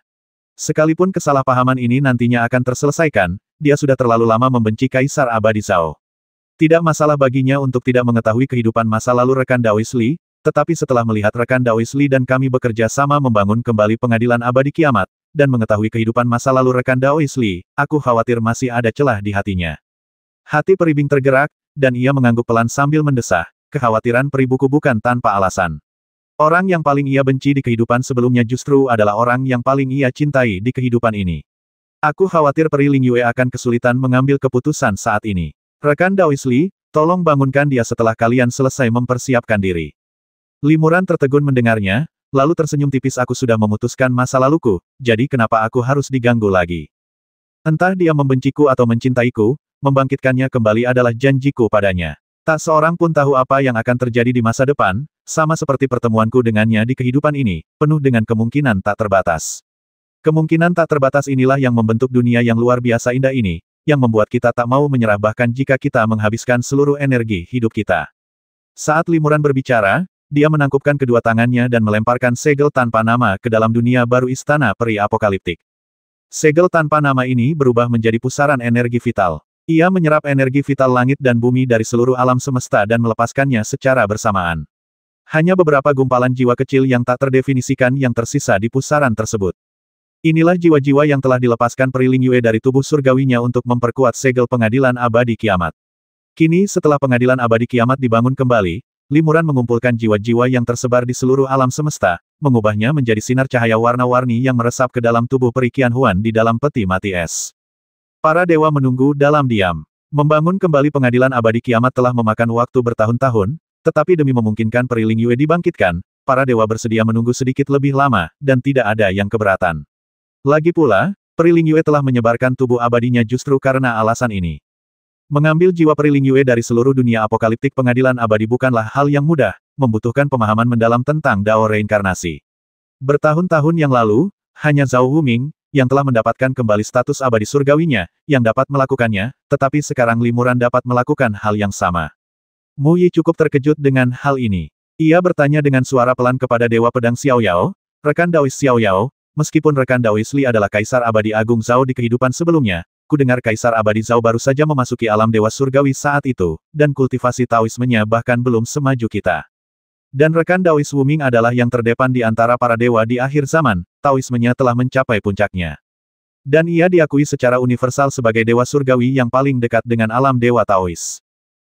Speaker 1: Sekalipun kesalahpahaman ini nantinya akan terselesaikan, dia sudah terlalu lama membenci Kaisar Abadi Zhao. Tidak masalah baginya untuk tidak mengetahui kehidupan masa lalu rekan Daois Li, tetapi setelah melihat rekan Daois Li dan kami bekerja sama membangun kembali pengadilan abadi kiamat, dan mengetahui kehidupan masa lalu rekan Daois Li, aku khawatir masih ada celah di hatinya. Hati Peri Bing tergerak, dan ia mengangguk pelan sambil mendesah. Kekhawatiran Peri Buku bukan tanpa alasan. Orang yang paling ia benci di kehidupan sebelumnya justru adalah orang yang paling ia cintai di kehidupan ini. Aku khawatir Peri Ling Yue akan kesulitan mengambil keputusan saat ini. Rekan Daois Li, tolong bangunkan dia setelah kalian selesai mempersiapkan diri. Limuran tertegun mendengarnya, lalu tersenyum tipis. Aku sudah memutuskan masa laluku, jadi kenapa aku harus diganggu lagi? Entah dia membenciku atau mencintaiku, membangkitkannya kembali adalah janjiku padanya. Tak seorang pun tahu apa yang akan terjadi di masa depan, sama seperti pertemuanku dengannya di kehidupan ini, penuh dengan kemungkinan tak terbatas. Kemungkinan tak terbatas inilah yang membentuk dunia yang luar biasa indah ini, yang membuat kita tak mau menyerah bahkan jika kita menghabiskan seluruh energi hidup kita. Saat Limuran berbicara, dia menangkupkan kedua tangannya dan melemparkan segel tanpa nama ke dalam dunia baru Istana Peri Apokaliptik. Segel tanpa nama ini berubah menjadi pusaran energi vital. Ia menyerap energi vital langit dan bumi dari seluruh alam semesta dan melepaskannya secara bersamaan. Hanya beberapa gumpalan jiwa kecil yang tak terdefinisikan yang tersisa di pusaran tersebut. Inilah jiwa-jiwa yang telah dilepaskan Peri Ling Yue dari tubuh surgawinya untuk memperkuat segel pengadilan abadi kiamat. Kini setelah pengadilan abadi kiamat dibangun kembali, Limuran mengumpulkan jiwa-jiwa yang tersebar di seluruh alam semesta, mengubahnya menjadi sinar cahaya warna-warni yang meresap ke dalam tubuh Peri Qianhuan di dalam peti mati es. Para dewa menunggu dalam diam. Membangun kembali pengadilan abadi kiamat telah memakan waktu bertahun-tahun, tetapi demi memungkinkan Peri Ling Yue dibangkitkan, para dewa bersedia menunggu sedikit lebih lama, dan tidak ada yang keberatan. Lagi pula, Peri Ling Yue telah menyebarkan tubuh abadinya justru karena alasan ini. Mengambil jiwa Peri Ling Yue dari seluruh dunia apokaliptik pengadilan abadi bukanlah hal yang mudah, membutuhkan pemahaman mendalam tentang Dao reinkarnasi. Bertahun-tahun yang lalu, hanya Zhao Wuming, yang telah mendapatkan kembali status abadi surgawinya, yang dapat melakukannya, tetapi sekarang Limuran dapat melakukan hal yang sama. Mu Yi cukup terkejut dengan hal ini. Ia bertanya dengan suara pelan kepada Dewa Pedang Xiao Yao, rekan Daois Xiao Yao, meskipun rekan Daois Li adalah Kaisar Abadi Agung Zhao di kehidupan sebelumnya, ku dengar Kaisar Abadi Zhao baru saja memasuki alam Dewa Surgawi saat itu, dan kultivasi Taoismenya bahkan belum semaju kita. Dan rekan Daois Wuming adalah yang terdepan di antara para dewa di akhir zaman, Taoismenya telah mencapai puncaknya. Dan ia diakui secara universal sebagai Dewa Surgawi yang paling dekat dengan alam Dewa Taois.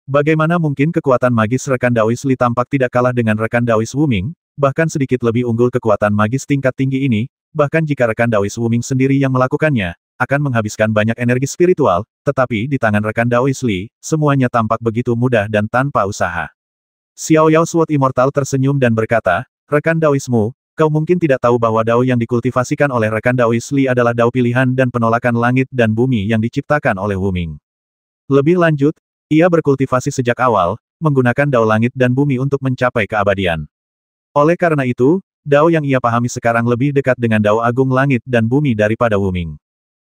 Speaker 1: Bagaimana mungkin kekuatan magis rekan Daois Li tampak tidak kalah dengan rekan Daois Wuming, bahkan sedikit lebih unggul kekuatan magis tingkat tinggi ini, bahkan jika rekan Daois Wuming sendiri yang melakukannya, akan menghabiskan banyak energi spiritual, tetapi di tangan rekan Daois Li, semuanya tampak begitu mudah dan tanpa usaha. Xiao Yao Sword Immortal tersenyum dan berkata, rekan Daoismu, kau mungkin tidak tahu bahwa Dao yang dikultivasikan oleh rekan Daois Li adalah Dao pilihan dan penolakan langit dan bumi yang diciptakan oleh Wuming. Lebih lanjut, ia berkultivasi sejak awal, menggunakan Dao langit dan bumi untuk mencapai keabadian. Oleh karena itu, Dao yang ia pahami sekarang lebih dekat dengan Dao Agung Langit dan Bumi daripada Wuming.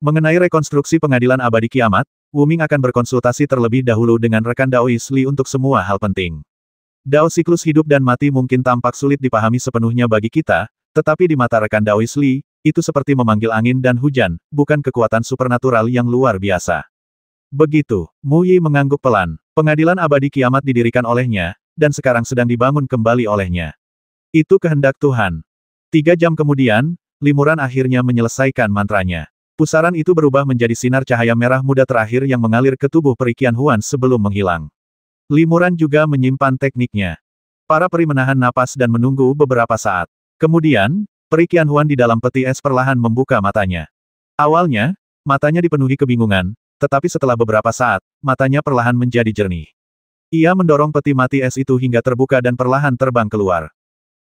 Speaker 1: Mengenai rekonstruksi pengadilan abadi kiamat, Wuming akan berkonsultasi terlebih dahulu dengan rekan Daois Li untuk semua hal penting. Dao siklus hidup dan mati mungkin tampak sulit dipahami sepenuhnya bagi kita, tetapi di mata rekan Daois Li, itu seperti memanggil angin dan hujan, bukan kekuatan supernatural yang luar biasa. Begitu, Mu Yi mengangguk pelan. Pengadilan abadi kiamat didirikan olehnya, dan sekarang sedang dibangun kembali olehnya. Itu kehendak Tuhan. 3 jam kemudian, Limuran akhirnya menyelesaikan mantranya. Pusaran itu berubah menjadi sinar cahaya merah muda terakhir yang mengalir ke tubuh Peri Qianhuan sebelum menghilang. Limuran juga menyimpan tekniknya. Para peri menahan napas dan menunggu beberapa saat. Kemudian, Peri Qianhuan di dalam peti es perlahan membuka matanya. Awalnya, matanya dipenuhi kebingungan, tetapi setelah beberapa saat, matanya perlahan menjadi jernih. Ia mendorong peti mati es itu hingga terbuka dan perlahan terbang keluar.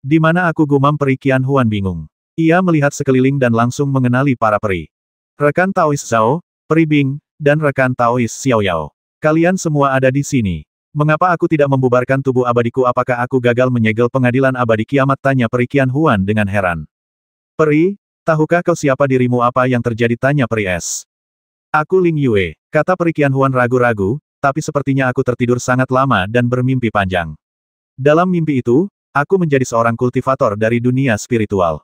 Speaker 1: Di mana aku, gumam Peri Qianhuan bingung. Ia melihat sekeliling dan langsung mengenali para peri. Rekan Taois Zhao, Peri Bing, dan rekan Taois Xiao Yao. Kalian semua ada di sini. Mengapa aku tidak membubarkan tubuh abadiku? Apakah aku gagal menyegel pengadilan abadi kiamat? Tanya Peri Qianhuan dengan heran. Peri, tahukah kau siapa dirimu? Apa yang terjadi? Tanya Peri Es. Aku Ling Yue, kata Peri Qianhuan ragu-ragu, tapi sepertinya aku tertidur sangat lama dan bermimpi panjang. Dalam mimpi itu, aku menjadi seorang kultivator dari dunia spiritual.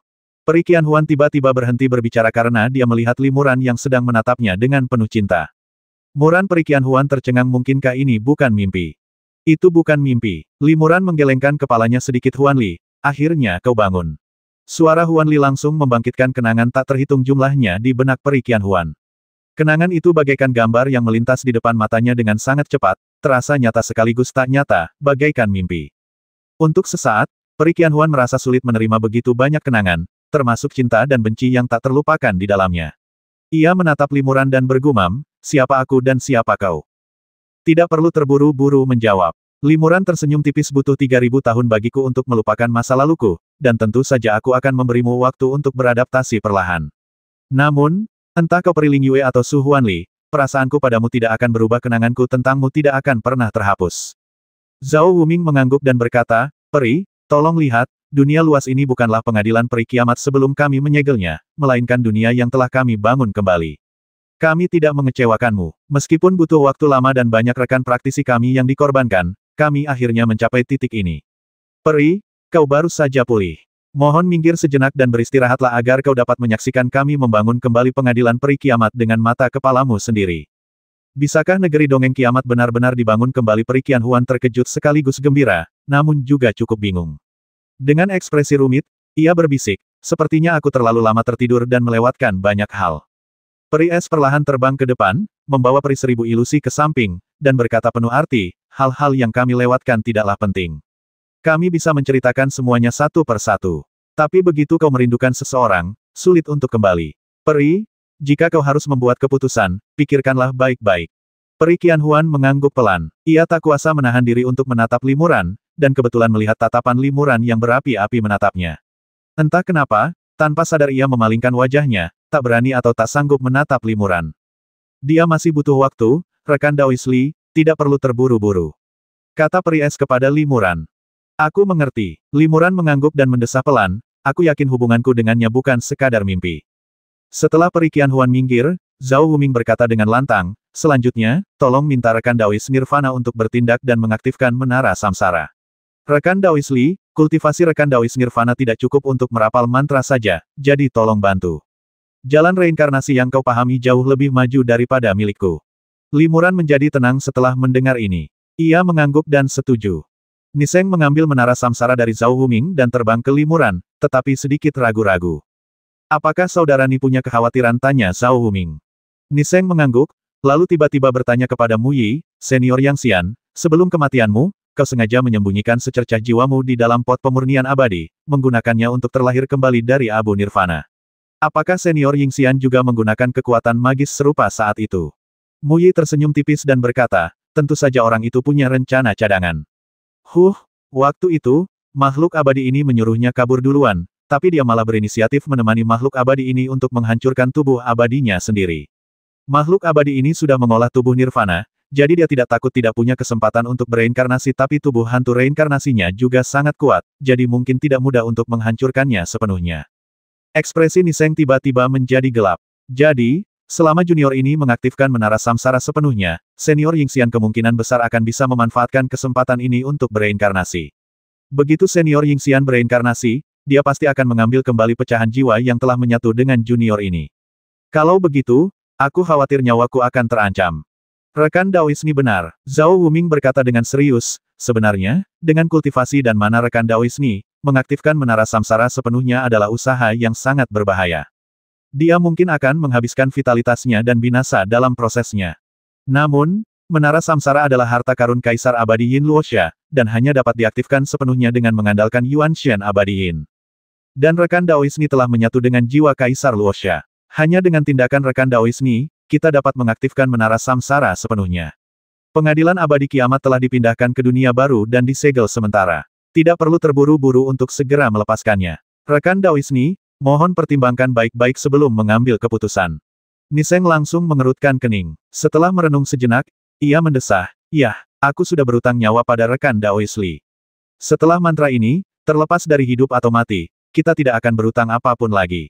Speaker 1: Peri Qianhuan tiba-tiba berhenti berbicara karena dia melihat Limuran yang sedang menatapnya dengan penuh cinta. Muran Peri Qianhuan tercengang, mungkinkah ini bukan mimpi? Itu bukan mimpi. Limuran menggelengkan kepalanya sedikit. Huanli, akhirnya kau bangun. Suara Huanli langsung membangkitkan kenangan tak terhitung jumlahnya di benak Peri Qianhuan. Kenangan itu bagaikan gambar yang melintas di depan matanya dengan sangat cepat, terasa nyata sekaligus tak nyata, bagaikan mimpi. Untuk sesaat, Peri Qianhuan merasa sulit menerima begitu banyak kenangan, termasuk cinta dan benci yang tak terlupakan di dalamnya. Ia menatap Limuran dan bergumam, siapa aku dan siapa kau? Tidak perlu terburu-buru menjawab. Limuran tersenyum tipis. Butuh 3000 tahun bagiku untuk melupakan masa laluku, dan tentu saja aku akan memberimu waktu untuk beradaptasi perlahan. Namun, entah kau Peri Ling Yue atau Su Huanli, perasaanku padamu tidak akan berubah, kenanganku tentangmu tidak akan pernah terhapus. Zhao Wuming mengangguk dan berkata, Peri, tolong lihat, dunia luas ini bukanlah pengadilan peri kiamat sebelum kami menyegelnya, melainkan dunia yang telah kami bangun kembali. Kami tidak mengecewakanmu. Meskipun butuh waktu lama dan banyak rekan praktisi kami yang dikorbankan, kami akhirnya mencapai titik ini. Peri, kau baru saja pulih. Mohon minggir sejenak dan beristirahatlah agar kau dapat menyaksikan kami membangun kembali pengadilan peri kiamat dengan mata kepalamu sendiri. Bisakah negeri dongeng kiamat benar-benar dibangun kembali? Peri Qianhuan terkejut sekaligus gembira, namun juga cukup bingung. Dengan ekspresi rumit, ia berbisik, sepertinya aku terlalu lama tertidur dan melewatkan banyak hal. Peri es perlahan terbang ke depan, membawa peri 1000 ilusi ke samping, dan berkata penuh arti, hal-hal yang kami lewatkan tidaklah penting. Kami bisa menceritakan semuanya satu per satu. Tapi begitu kau merindukan seseorang, sulit untuk kembali. Peri, jika kau harus membuat keputusan, pikirkanlah baik-baik. Peri Qianhuan mengangguk pelan. Ia tak kuasa menahan diri untuk menatap Limuran, dan kebetulan melihat tatapan Limuran yang berapi-api menatapnya. Entah kenapa, tanpa sadar ia memalingkan wajahnya, tak berani atau tak sanggup menatap Limuran. Dia masih butuh waktu, rekan Daois Li, tidak perlu terburu-buru. Kata Peri Es kepada Limuran. Aku mengerti. Limuran mengangguk dan mendesah pelan, aku yakin hubunganku dengannya bukan sekadar mimpi. Setelah Peri Qianhuan minggir, Zhao Wuming berkata dengan lantang, selanjutnya, tolong minta rekan Daois Nirvana untuk bertindak dan mengaktifkan menara samsara. Rekan Daois Li, kultivasi rekan Daois Nirvana tidak cukup untuk merapal mantra saja, jadi tolong bantu. Jalan reinkarnasi yang kau pahami jauh lebih maju daripada milikku. Limuran menjadi tenang setelah mendengar ini. Ia mengangguk dan setuju. Niseng mengambil menara samsara dari Zhao Wuming dan terbang ke Limuran, tetapi sedikit ragu-ragu. Apakah saudara Ni punya kekhawatiran? Tanya Zhao Wuming. Niseng mengangguk, lalu tiba-tiba bertanya kepada Mu Yi, senior Yang Xian, sebelum kematianmu, kau sengaja menyembunyikan secercah jiwamu di dalam pot pemurnian abadi, menggunakannya untuk terlahir kembali dari abu nirvana. Apakah senior Yingxian juga menggunakan kekuatan magis serupa saat itu? Mu Yi tersenyum tipis dan berkata, tentu saja orang itu punya rencana cadangan. Waktu itu, makhluk abadi ini menyuruhnya kabur duluan, tapi dia malah berinisiatif menemani makhluk abadi ini untuk menghancurkan tubuh abadinya sendiri. Makhluk abadi ini sudah mengolah tubuh nirvana, jadi dia tidak takut tidak punya kesempatan untuk bereinkarnasi, tapi tubuh hantu reinkarnasinya juga sangat kuat, jadi mungkin tidak mudah untuk menghancurkannya sepenuhnya. Ekspresi Niseng tiba-tiba menjadi gelap. Jadi, selama junior ini mengaktifkan menara samsara sepenuhnya, senior Yingxian kemungkinan besar akan bisa memanfaatkan kesempatan ini untuk bereinkarnasi. Begitu senior Yingxian bereinkarnasi, dia pasti akan mengambil kembali pecahan jiwa yang telah menyatu dengan junior ini. Kalau begitu, aku khawatir nyawaku akan terancam. Rekan Daois Ni benar, Zhao Wuming berkata dengan serius, sebenarnya, dengan kultivasi dan mana rekan Daois Ni, mengaktifkan menara samsara sepenuhnya adalah usaha yang sangat berbahaya. Dia mungkin akan menghabiskan vitalitasnya dan binasa dalam prosesnya. Namun, menara samsara adalah harta karun Kaisar Abadi Yin Luoxia, dan hanya dapat diaktifkan sepenuhnya dengan mengandalkan Yuan Shen Abadi Yin. Dan rekan Daois Ni telah menyatu dengan jiwa Kaisar Luoxia. Hanya dengan tindakan rekan Daois Ni, kita dapat mengaktifkan menara samsara sepenuhnya. Pengadilan abadi kiamat telah dipindahkan ke dunia baru dan disegel sementara. Tidak perlu terburu-buru untuk segera melepaskannya. Rekan Daois Ni, mohon pertimbangkan baik-baik sebelum mengambil keputusan. Niseng langsung mengerutkan kening. Setelah merenung sejenak, ia mendesah, "Yah, aku sudah berutang nyawa pada rekan Daois Li. Setelah mantra ini, terlepas dari hidup atau mati, kita tidak akan berutang apapun lagi."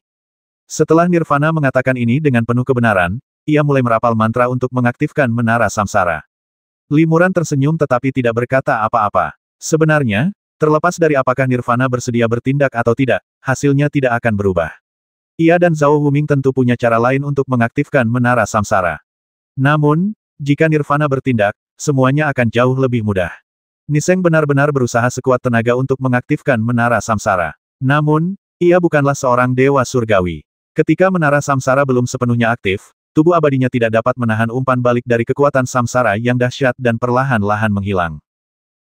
Speaker 1: Setelah Nirvana mengatakan ini dengan penuh kebenaran, ia mulai merapal mantra untuk mengaktifkan menara samsara. Limuran tersenyum tetapi tidak berkata apa-apa. Sebenarnya, Terlepas dari apakah Nirvana bersedia bertindak atau tidak, hasilnya tidak akan berubah. Ia dan Zhao Wuming tentu punya cara lain untuk mengaktifkan menara samsara. Namun, jika Nirvana bertindak, semuanya akan jauh lebih mudah. Niseng benar-benar berusaha sekuat tenaga untuk mengaktifkan menara samsara. Namun, ia bukanlah seorang dewa surgawi. Ketika menara samsara belum sepenuhnya aktif, tubuh abadinya tidak dapat menahan umpan balik dari kekuatan samsara yang dahsyat dan perlahan-lahan menghilang.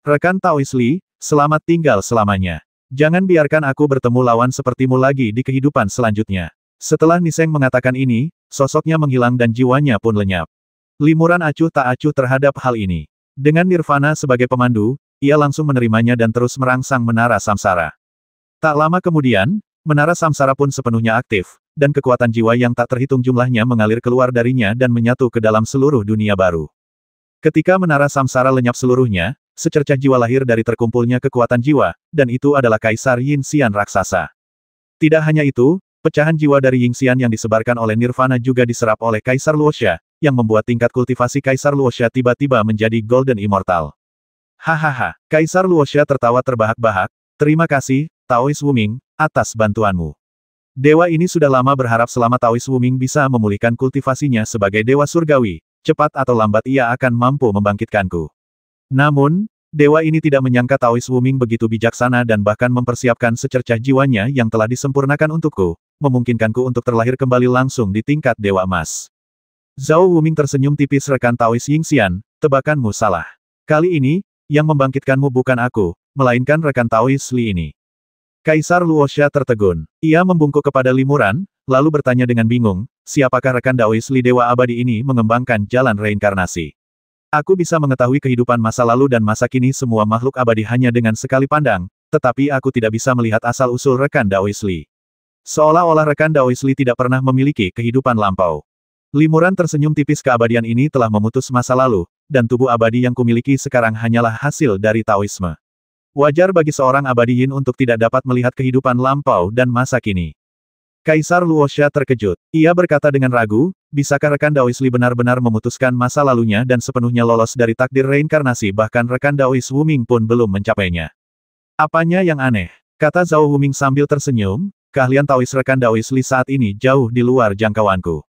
Speaker 1: Rekan Taois Li, selamat tinggal selamanya. Jangan biarkan aku bertemu lawan sepertimu lagi di kehidupan selanjutnya. Setelah Niseng mengatakan ini, sosoknya menghilang dan jiwanya pun lenyap. Limuran acuh tak acuh terhadap hal ini. Dengan Nirvana sebagai pemandu, ia langsung menerimanya dan terus merangsang menara samsara. Tak lama kemudian, menara samsara pun sepenuhnya aktif, dan kekuatan jiwa yang tak terhitung jumlahnya mengalir keluar darinya dan menyatu ke dalam seluruh dunia baru. Ketika menara samsara lenyap seluruhnya, secercah jiwa lahir dari terkumpulnya kekuatan jiwa, dan itu adalah Kaisar Yin Xian raksasa. Tidak hanya itu, pecahan jiwa dari Yin Xian yang disebarkan oleh Nirvana juga diserap oleh Kaisar Luoxia, yang membuat tingkat kultivasi Kaisar Luoxia tiba-tiba menjadi Golden Immortal. Hahaha, Kaisar Luoxia tertawa terbahak-bahak, terima kasih, Taois Wuming, atas bantuanmu. Dewa ini sudah lama berharap selama Taois Wuming bisa memulihkan kultivasinya sebagai dewa surgawi, cepat atau lambat ia akan mampu membangkitkanku. Namun, dewa ini tidak menyangka Taois Wuming begitu bijaksana dan bahkan mempersiapkan secercah jiwanya yang telah disempurnakan untukku, memungkinkanku untuk terlahir kembali langsung di tingkat Dewa Emas. Zhao Wuming tersenyum tipis rekan Taois Yingxian, tebakanmu salah. Kali ini, yang membangkitkanmu bukan aku, melainkan rekan Taois Li ini. Kaisar Luoxia tertegun. Ia membungkuk kepada Limuran, lalu bertanya dengan bingung, siapakah rekan Taois Li Dewa Abadi ini mengembangkan jalan reinkarnasi? Aku bisa mengetahui kehidupan masa lalu dan masa kini semua makhluk abadi hanya dengan sekali pandang, tetapi aku tidak bisa melihat asal-usul rekan Taois Li. Seolah-olah rekan Taois Li tidak pernah memiliki kehidupan lampau. Limuran tersenyum tipis keabadian ini telah memutus masa lalu, dan tubuh abadi yang kumiliki sekarang hanyalah hasil dari Taoisme. Wajar bagi seorang abadi Yin untuk tidak dapat melihat kehidupan lampau dan masa kini. Kaisar Luoxia terkejut. Ia berkata dengan ragu, bisakah rekan Taois Li benar-benar memutuskan masa lalunya dan sepenuhnya lolos dari takdir reinkarnasi bahkan rekan Taois Wuming pun belum mencapainya. Apanya yang aneh? Kata Zhao Wuming sambil tersenyum, keahlian Taois rekan Taois Li saat ini jauh di luar jangkauanku.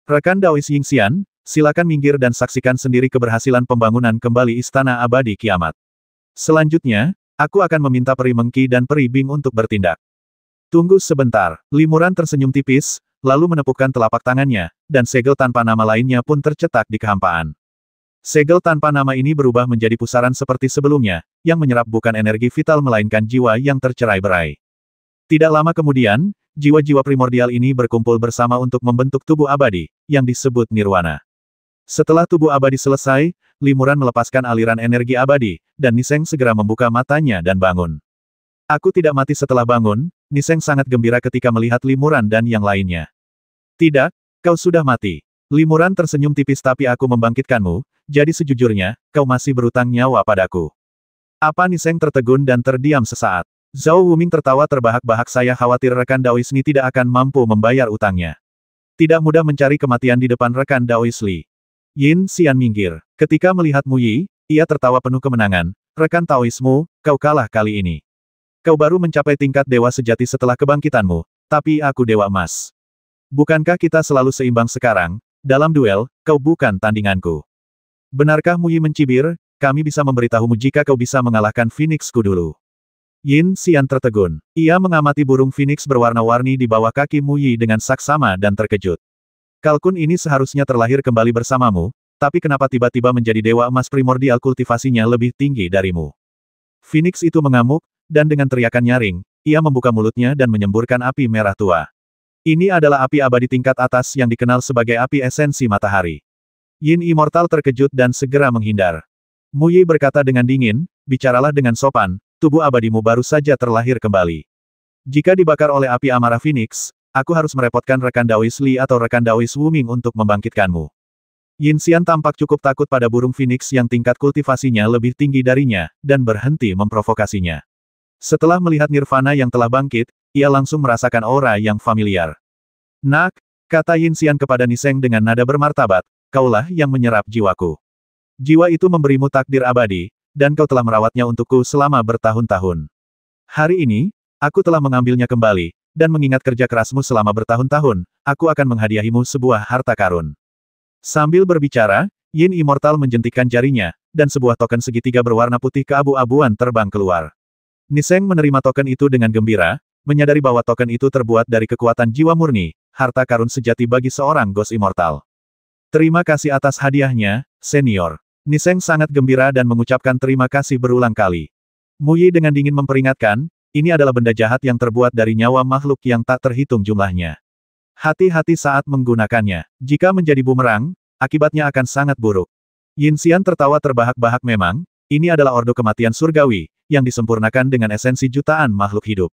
Speaker 1: Rekan Taois Yingxian, silakan minggir dan saksikan sendiri keberhasilan pembangunan kembali Istana Abadi Kiamat. Selanjutnya, aku akan meminta Peri Mengki dan Peri Bing untuk bertindak. Tunggu sebentar, Limuran tersenyum tipis, lalu menepukkan telapak tangannya, dan segel tanpa nama lainnya pun tercetak di kehampaan. Segel tanpa nama ini berubah menjadi pusaran seperti sebelumnya, yang menyerap bukan energi vital melainkan jiwa yang tercerai-berai. Tidak lama kemudian, jiwa-jiwa primordial ini berkumpul bersama untuk membentuk tubuh abadi, yang disebut Nirwana. Setelah tubuh abadi selesai, Limuran melepaskan aliran energi abadi, dan Niseng segera membuka matanya dan bangun. Aku tidak mati setelah bangun, Niseng sangat gembira ketika melihat Limuran dan yang lainnya. Tidak, kau sudah mati. Limuran tersenyum tipis tapi aku membangkitkanmu, jadi sejujurnya, kau masih berutang nyawa padaku. Apa Niseng tertegun dan terdiam sesaat. Zhao Wuming tertawa terbahak-bahak saya khawatir rekan Daois Li tidak akan mampu membayar utangnya. Tidak mudah mencari kematian di depan rekan Daois Li. Yin Xian minggir. Ketika melihat Mu Yi, ia tertawa penuh kemenangan, rekan Taoismu, kau kalah kali ini. Kau baru mencapai tingkat dewa sejati setelah kebangkitanmu, tapi aku Dewa Emas. Bukankah kita selalu seimbang sekarang? Dalam duel, kau bukan tandinganku. Benarkah Mu Yi mencibir? Kami bisa memberitahumu jika kau bisa mengalahkan Phoenix-ku dulu. Yin Xian tertegun. Ia mengamati burung Phoenix berwarna-warni di bawah kaki Mu Yi dengan saksama dan terkejut. Kalkun ini seharusnya terlahir kembali bersamamu, tapi kenapa tiba-tiba menjadi Dewa Emas primordial kultivasinya lebih tinggi darimu? Phoenix itu mengamuk, dan dengan teriakan nyaring, ia membuka mulutnya dan menyemburkan api merah tua. Ini adalah api abadi tingkat atas yang dikenal sebagai api esensi matahari. Yin Immortal terkejut dan segera menghindar. Mu Yi berkata dengan dingin, bicaralah dengan sopan, tubuh abadimu baru saja terlahir kembali. Jika dibakar oleh api amarah Phoenix, aku harus merepotkan rekan Daois Li atau rekan Daois Wuming untuk membangkitkanmu. Yin Xian tampak cukup takut pada burung Phoenix yang tingkat kultivasinya lebih tinggi darinya, dan berhenti memprovokasinya. Setelah melihat Nirvana yang telah bangkit, ia langsung merasakan aura yang familiar. Nak, kata Yin Xian kepada Niseng dengan nada bermartabat, kaulah yang menyerap jiwaku. Jiwa itu memberimu takdir abadi, dan kau telah merawatnya untukku selama bertahun-tahun. Hari ini, aku telah mengambilnya kembali, dan mengingat kerja kerasmu selama bertahun-tahun, aku akan menghadiahimu sebuah harta karun. Sambil berbicara, Yin Immortal menjentikkan jarinya, dan sebuah token segitiga berwarna putih keabu-abuan terbang keluar. Niseng menerima token itu dengan gembira, menyadari bahwa token itu terbuat dari kekuatan jiwa murni, harta karun sejati bagi seorang Ghost Immortal. Terima kasih atas hadiahnya, senior. Niseng sangat gembira dan mengucapkan terima kasih berulang kali. Mu Yi dengan dingin memperingatkan, ini adalah benda jahat yang terbuat dari nyawa makhluk yang tak terhitung jumlahnya. Hati-hati saat menggunakannya. Jika menjadi bumerang, akibatnya akan sangat buruk. Yin Xian tertawa terbahak-bahak memang, ini adalah ordo kematian surgawi, yang disempurnakan dengan esensi jutaan makhluk hidup.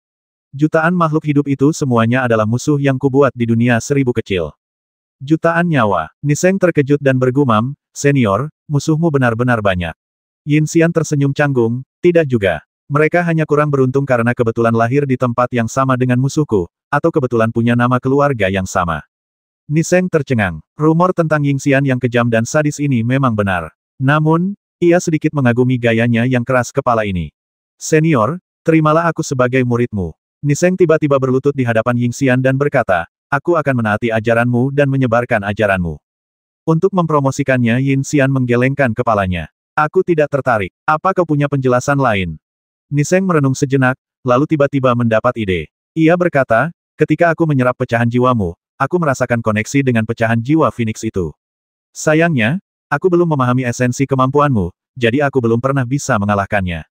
Speaker 1: Jutaan makhluk hidup itu semuanya adalah musuh yang kubuat di dunia seribu kecil. Jutaan nyawa. Niseng terkejut dan bergumam, senior, musuhmu benar-benar banyak. Yin Xian tersenyum canggung, tidak juga. Mereka hanya kurang beruntung karena kebetulan lahir di tempat yang sama dengan musuhku, atau kebetulan punya nama keluarga yang sama. Niseng tercengang. Rumor tentang Yin Xian yang kejam dan sadis ini memang benar. Namun, ia sedikit mengagumi gayanya yang keras kepala ini. Senior, terimalah aku sebagai muridmu. Niseng tiba-tiba berlutut di hadapan Yin Xian dan berkata, aku akan menaati ajaranmu dan menyebarkan ajaranmu. Untuk mempromosikannya Yin Xian menggelengkan kepalanya. Aku tidak tertarik. Apa kau punya penjelasan lain? Niseng merenung sejenak, lalu tiba-tiba mendapat ide. Ia berkata, ketika aku menyerap pecahan jiwamu, aku merasakan koneksi dengan pecahan jiwa Phoenix itu. Sayangnya, aku belum memahami esensi kemampuanmu, jadi aku belum pernah bisa mengalahkannya.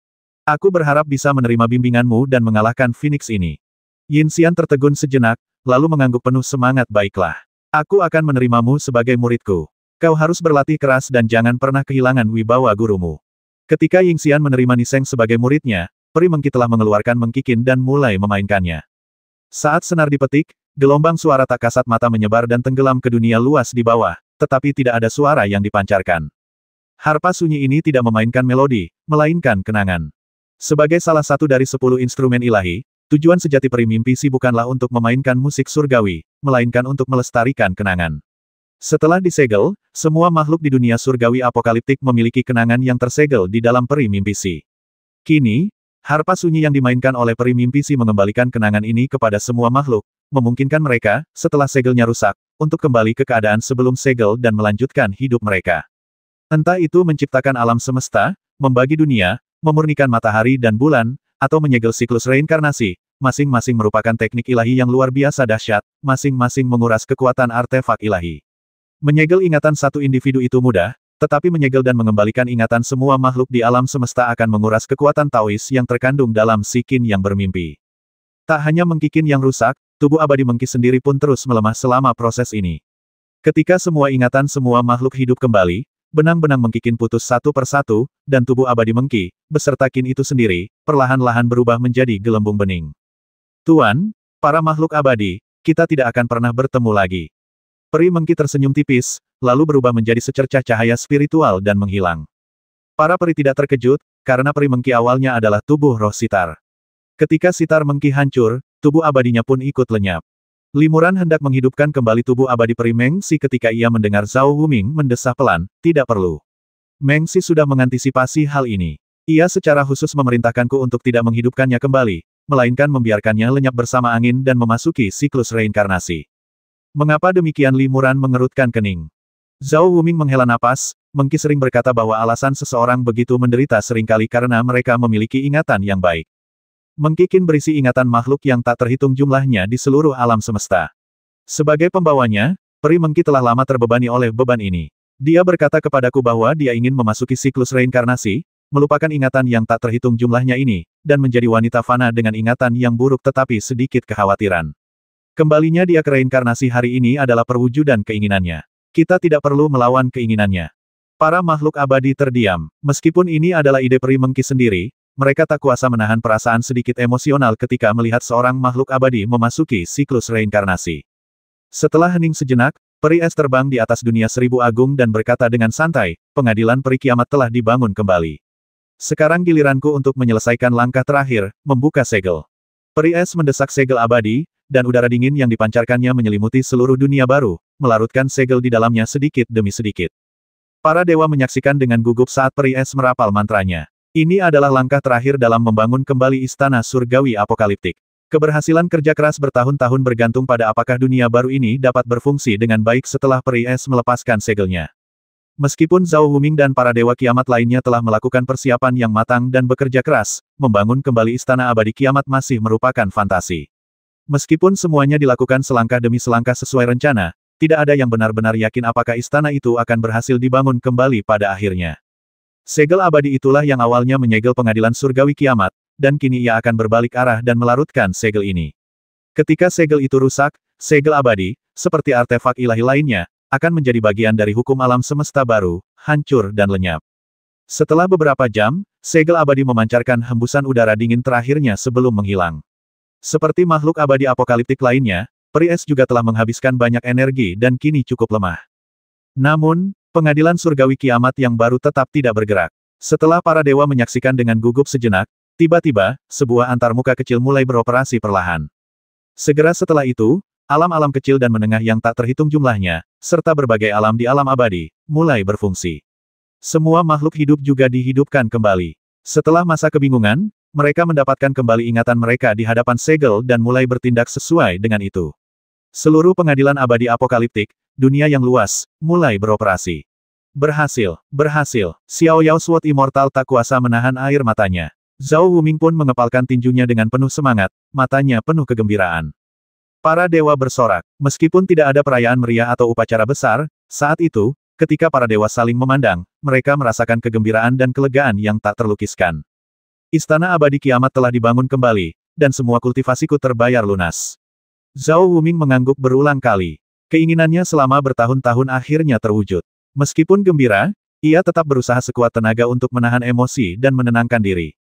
Speaker 1: Aku berharap bisa menerima bimbinganmu dan mengalahkan Phoenix ini. Yin Xian tertegun sejenak, lalu mengangguk penuh semangat. Baiklah. Aku akan menerimamu sebagai muridku. Kau harus berlatih keras dan jangan pernah kehilangan wibawa gurumu. Ketika Yin Xian menerima Niseng sebagai muridnya, peri mengki telah mengeluarkan mengkikin dan mulai memainkannya. Saat senar dipetik, gelombang suara tak kasat mata menyebar dan tenggelam ke dunia luas di bawah, tetapi tidak ada suara yang dipancarkan. Harpa sunyi ini tidak memainkan melodi, melainkan kenangan. Sebagai salah satu dari 10 instrumen ilahi, tujuan sejati peri mimpi si bukanlah untuk memainkan musik surgawi, melainkan untuk melestarikan kenangan. Setelah disegel, semua makhluk di dunia surgawi apokaliptik memiliki kenangan yang tersegel di dalam peri mimpi si. Kini, harpa sunyi yang dimainkan oleh peri mimpi si mengembalikan kenangan ini kepada semua makhluk, memungkinkan mereka, setelah segelnya rusak, untuk kembali ke keadaan sebelum segel dan melanjutkan hidup mereka. Entah itu menciptakan alam semesta, membagi dunia, memurnikan matahari dan bulan, atau menyegel siklus reinkarnasi, masing-masing merupakan teknik ilahi yang luar biasa dahsyat, masing-masing menguras kekuatan artefak ilahi. Menyegel ingatan satu individu itu mudah, tetapi menyegel dan mengembalikan ingatan semua makhluk di alam semesta akan menguras kekuatan Taois yang terkandung dalam si Qin yang bermimpi. Tak hanya mengkikin yang rusak, tubuh abadi mengki sendiri pun terus melemah selama proses ini. Ketika semua ingatan semua makhluk hidup kembali, benang-benang mengkikin putus satu persatu, dan tubuh abadi mengki, beserta Qin itu sendiri, perlahan-lahan berubah menjadi gelembung bening. Tuan, para makhluk abadi, kita tidak akan pernah bertemu lagi. Peri mengki tersenyum tipis, lalu berubah menjadi secercah cahaya spiritual dan menghilang. Para peri tidak terkejut, karena peri mengki awalnya adalah tubuh roh sitar. Ketika sitar mengki hancur, tubuh abadinya pun ikut lenyap. Limuran hendak menghidupkan kembali tubuh abadi peri Mengsi ketika ia mendengar Zhao Wuming mendesah pelan, tidak perlu. Mengsi sudah mengantisipasi hal ini. Ia secara khusus memerintahkanku untuk tidak menghidupkannya kembali, melainkan membiarkannya lenyap bersama angin dan memasuki siklus reinkarnasi. Mengapa demikian? Limuran mengerutkan kening. Zhao Wuming menghela napas, Mengki sering berkata bahwa alasan seseorang begitu menderita seringkali karena mereka memiliki ingatan yang baik. Mengki Qin berisi ingatan makhluk yang tak terhitung jumlahnya di seluruh alam semesta. Sebagai pembawanya, peri Mengki telah lama terbebani oleh beban ini. Dia berkata kepadaku bahwa dia ingin memasuki siklus reinkarnasi, melupakan ingatan yang tak terhitung jumlahnya ini, dan menjadi wanita fana dengan ingatan yang buruk tetapi sedikit kekhawatiran. Kembalinya dia ke reinkarnasi hari ini adalah perwujudan keinginannya. Kita tidak perlu melawan keinginannya. Para makhluk abadi terdiam. Meskipun ini adalah ide peri Mengki sendiri, mereka tak kuasa menahan perasaan sedikit emosional ketika melihat seorang makhluk abadi memasuki siklus reinkarnasi. Setelah hening sejenak, peri es terbang di atas dunia seribu agung dan berkata dengan santai, pengadilan peri kiamat telah dibangun kembali. Sekarang giliranku untuk menyelesaikan langkah terakhir, membuka segel. Peri es mendesak segel abadi, dan udara dingin yang dipancarkannya menyelimuti seluruh dunia baru, melarutkan segel di dalamnya sedikit demi sedikit. Para dewa menyaksikan dengan gugup saat peri es merapal mantranya. Ini adalah langkah terakhir dalam membangun kembali istana surgawi apokaliptik. Keberhasilan kerja keras bertahun-tahun bergantung pada apakah dunia baru ini dapat berfungsi dengan baik setelah peri es melepaskan segelnya. Meskipun Zhao Wuming dan para dewa kiamat lainnya telah melakukan persiapan yang matang dan bekerja keras, membangun kembali istana abadi kiamat masih merupakan fantasi. Meskipun semuanya dilakukan selangkah demi selangkah sesuai rencana, tidak ada yang benar-benar yakin apakah istana itu akan berhasil dibangun kembali pada akhirnya. Segel abadi itulah yang awalnya menyegel pengadilan surgawi kiamat, dan kini ia akan berbalik arah dan melarutkan segel ini. Ketika segel itu rusak, segel abadi, seperti artefak ilahi lainnya, akan menjadi bagian dari hukum alam semesta baru, hancur dan lenyap. Setelah beberapa jam, segel abadi memancarkan hembusan udara dingin terakhirnya sebelum menghilang. Seperti makhluk abadi apokaliptik lainnya, peri es juga telah menghabiskan banyak energi dan kini cukup lemah. Namun, pengadilan surgawi kiamat yang baru tetap tidak bergerak. Setelah para dewa menyaksikan dengan gugup sejenak, tiba-tiba, sebuah antarmuka kecil mulai beroperasi perlahan. Segera setelah itu, alam-alam kecil dan menengah yang tak terhitung jumlahnya, serta berbagai alam di alam abadi, mulai berfungsi. Semua makhluk hidup juga dihidupkan kembali. Setelah masa kebingungan, mereka mendapatkan kembali ingatan mereka di hadapan segel dan mulai bertindak sesuai dengan itu. Seluruh pengadilan abadi apokaliptik, dunia yang luas, mulai beroperasi. Berhasil, berhasil. Xiao Yao Sword Immortal tak kuasa menahan air matanya. Zhao Wuming pun mengepalkan tinjunya dengan penuh semangat, matanya penuh kegembiraan. Para dewa bersorak. Meskipun tidak ada perayaan meriah atau upacara besar, saat itu, ketika para dewa saling memandang, mereka merasakan kegembiraan dan kelegaan yang tak terlukiskan. Istana abadi kiamat telah dibangun kembali, dan semua kultivasiku terbayar lunas. Zhao Wuming mengangguk berulang kali. Keinginannya selama bertahun-tahun akhirnya terwujud. Meskipun gembira, ia tetap berusaha sekuat tenaga untuk menahan emosi dan menenangkan diri.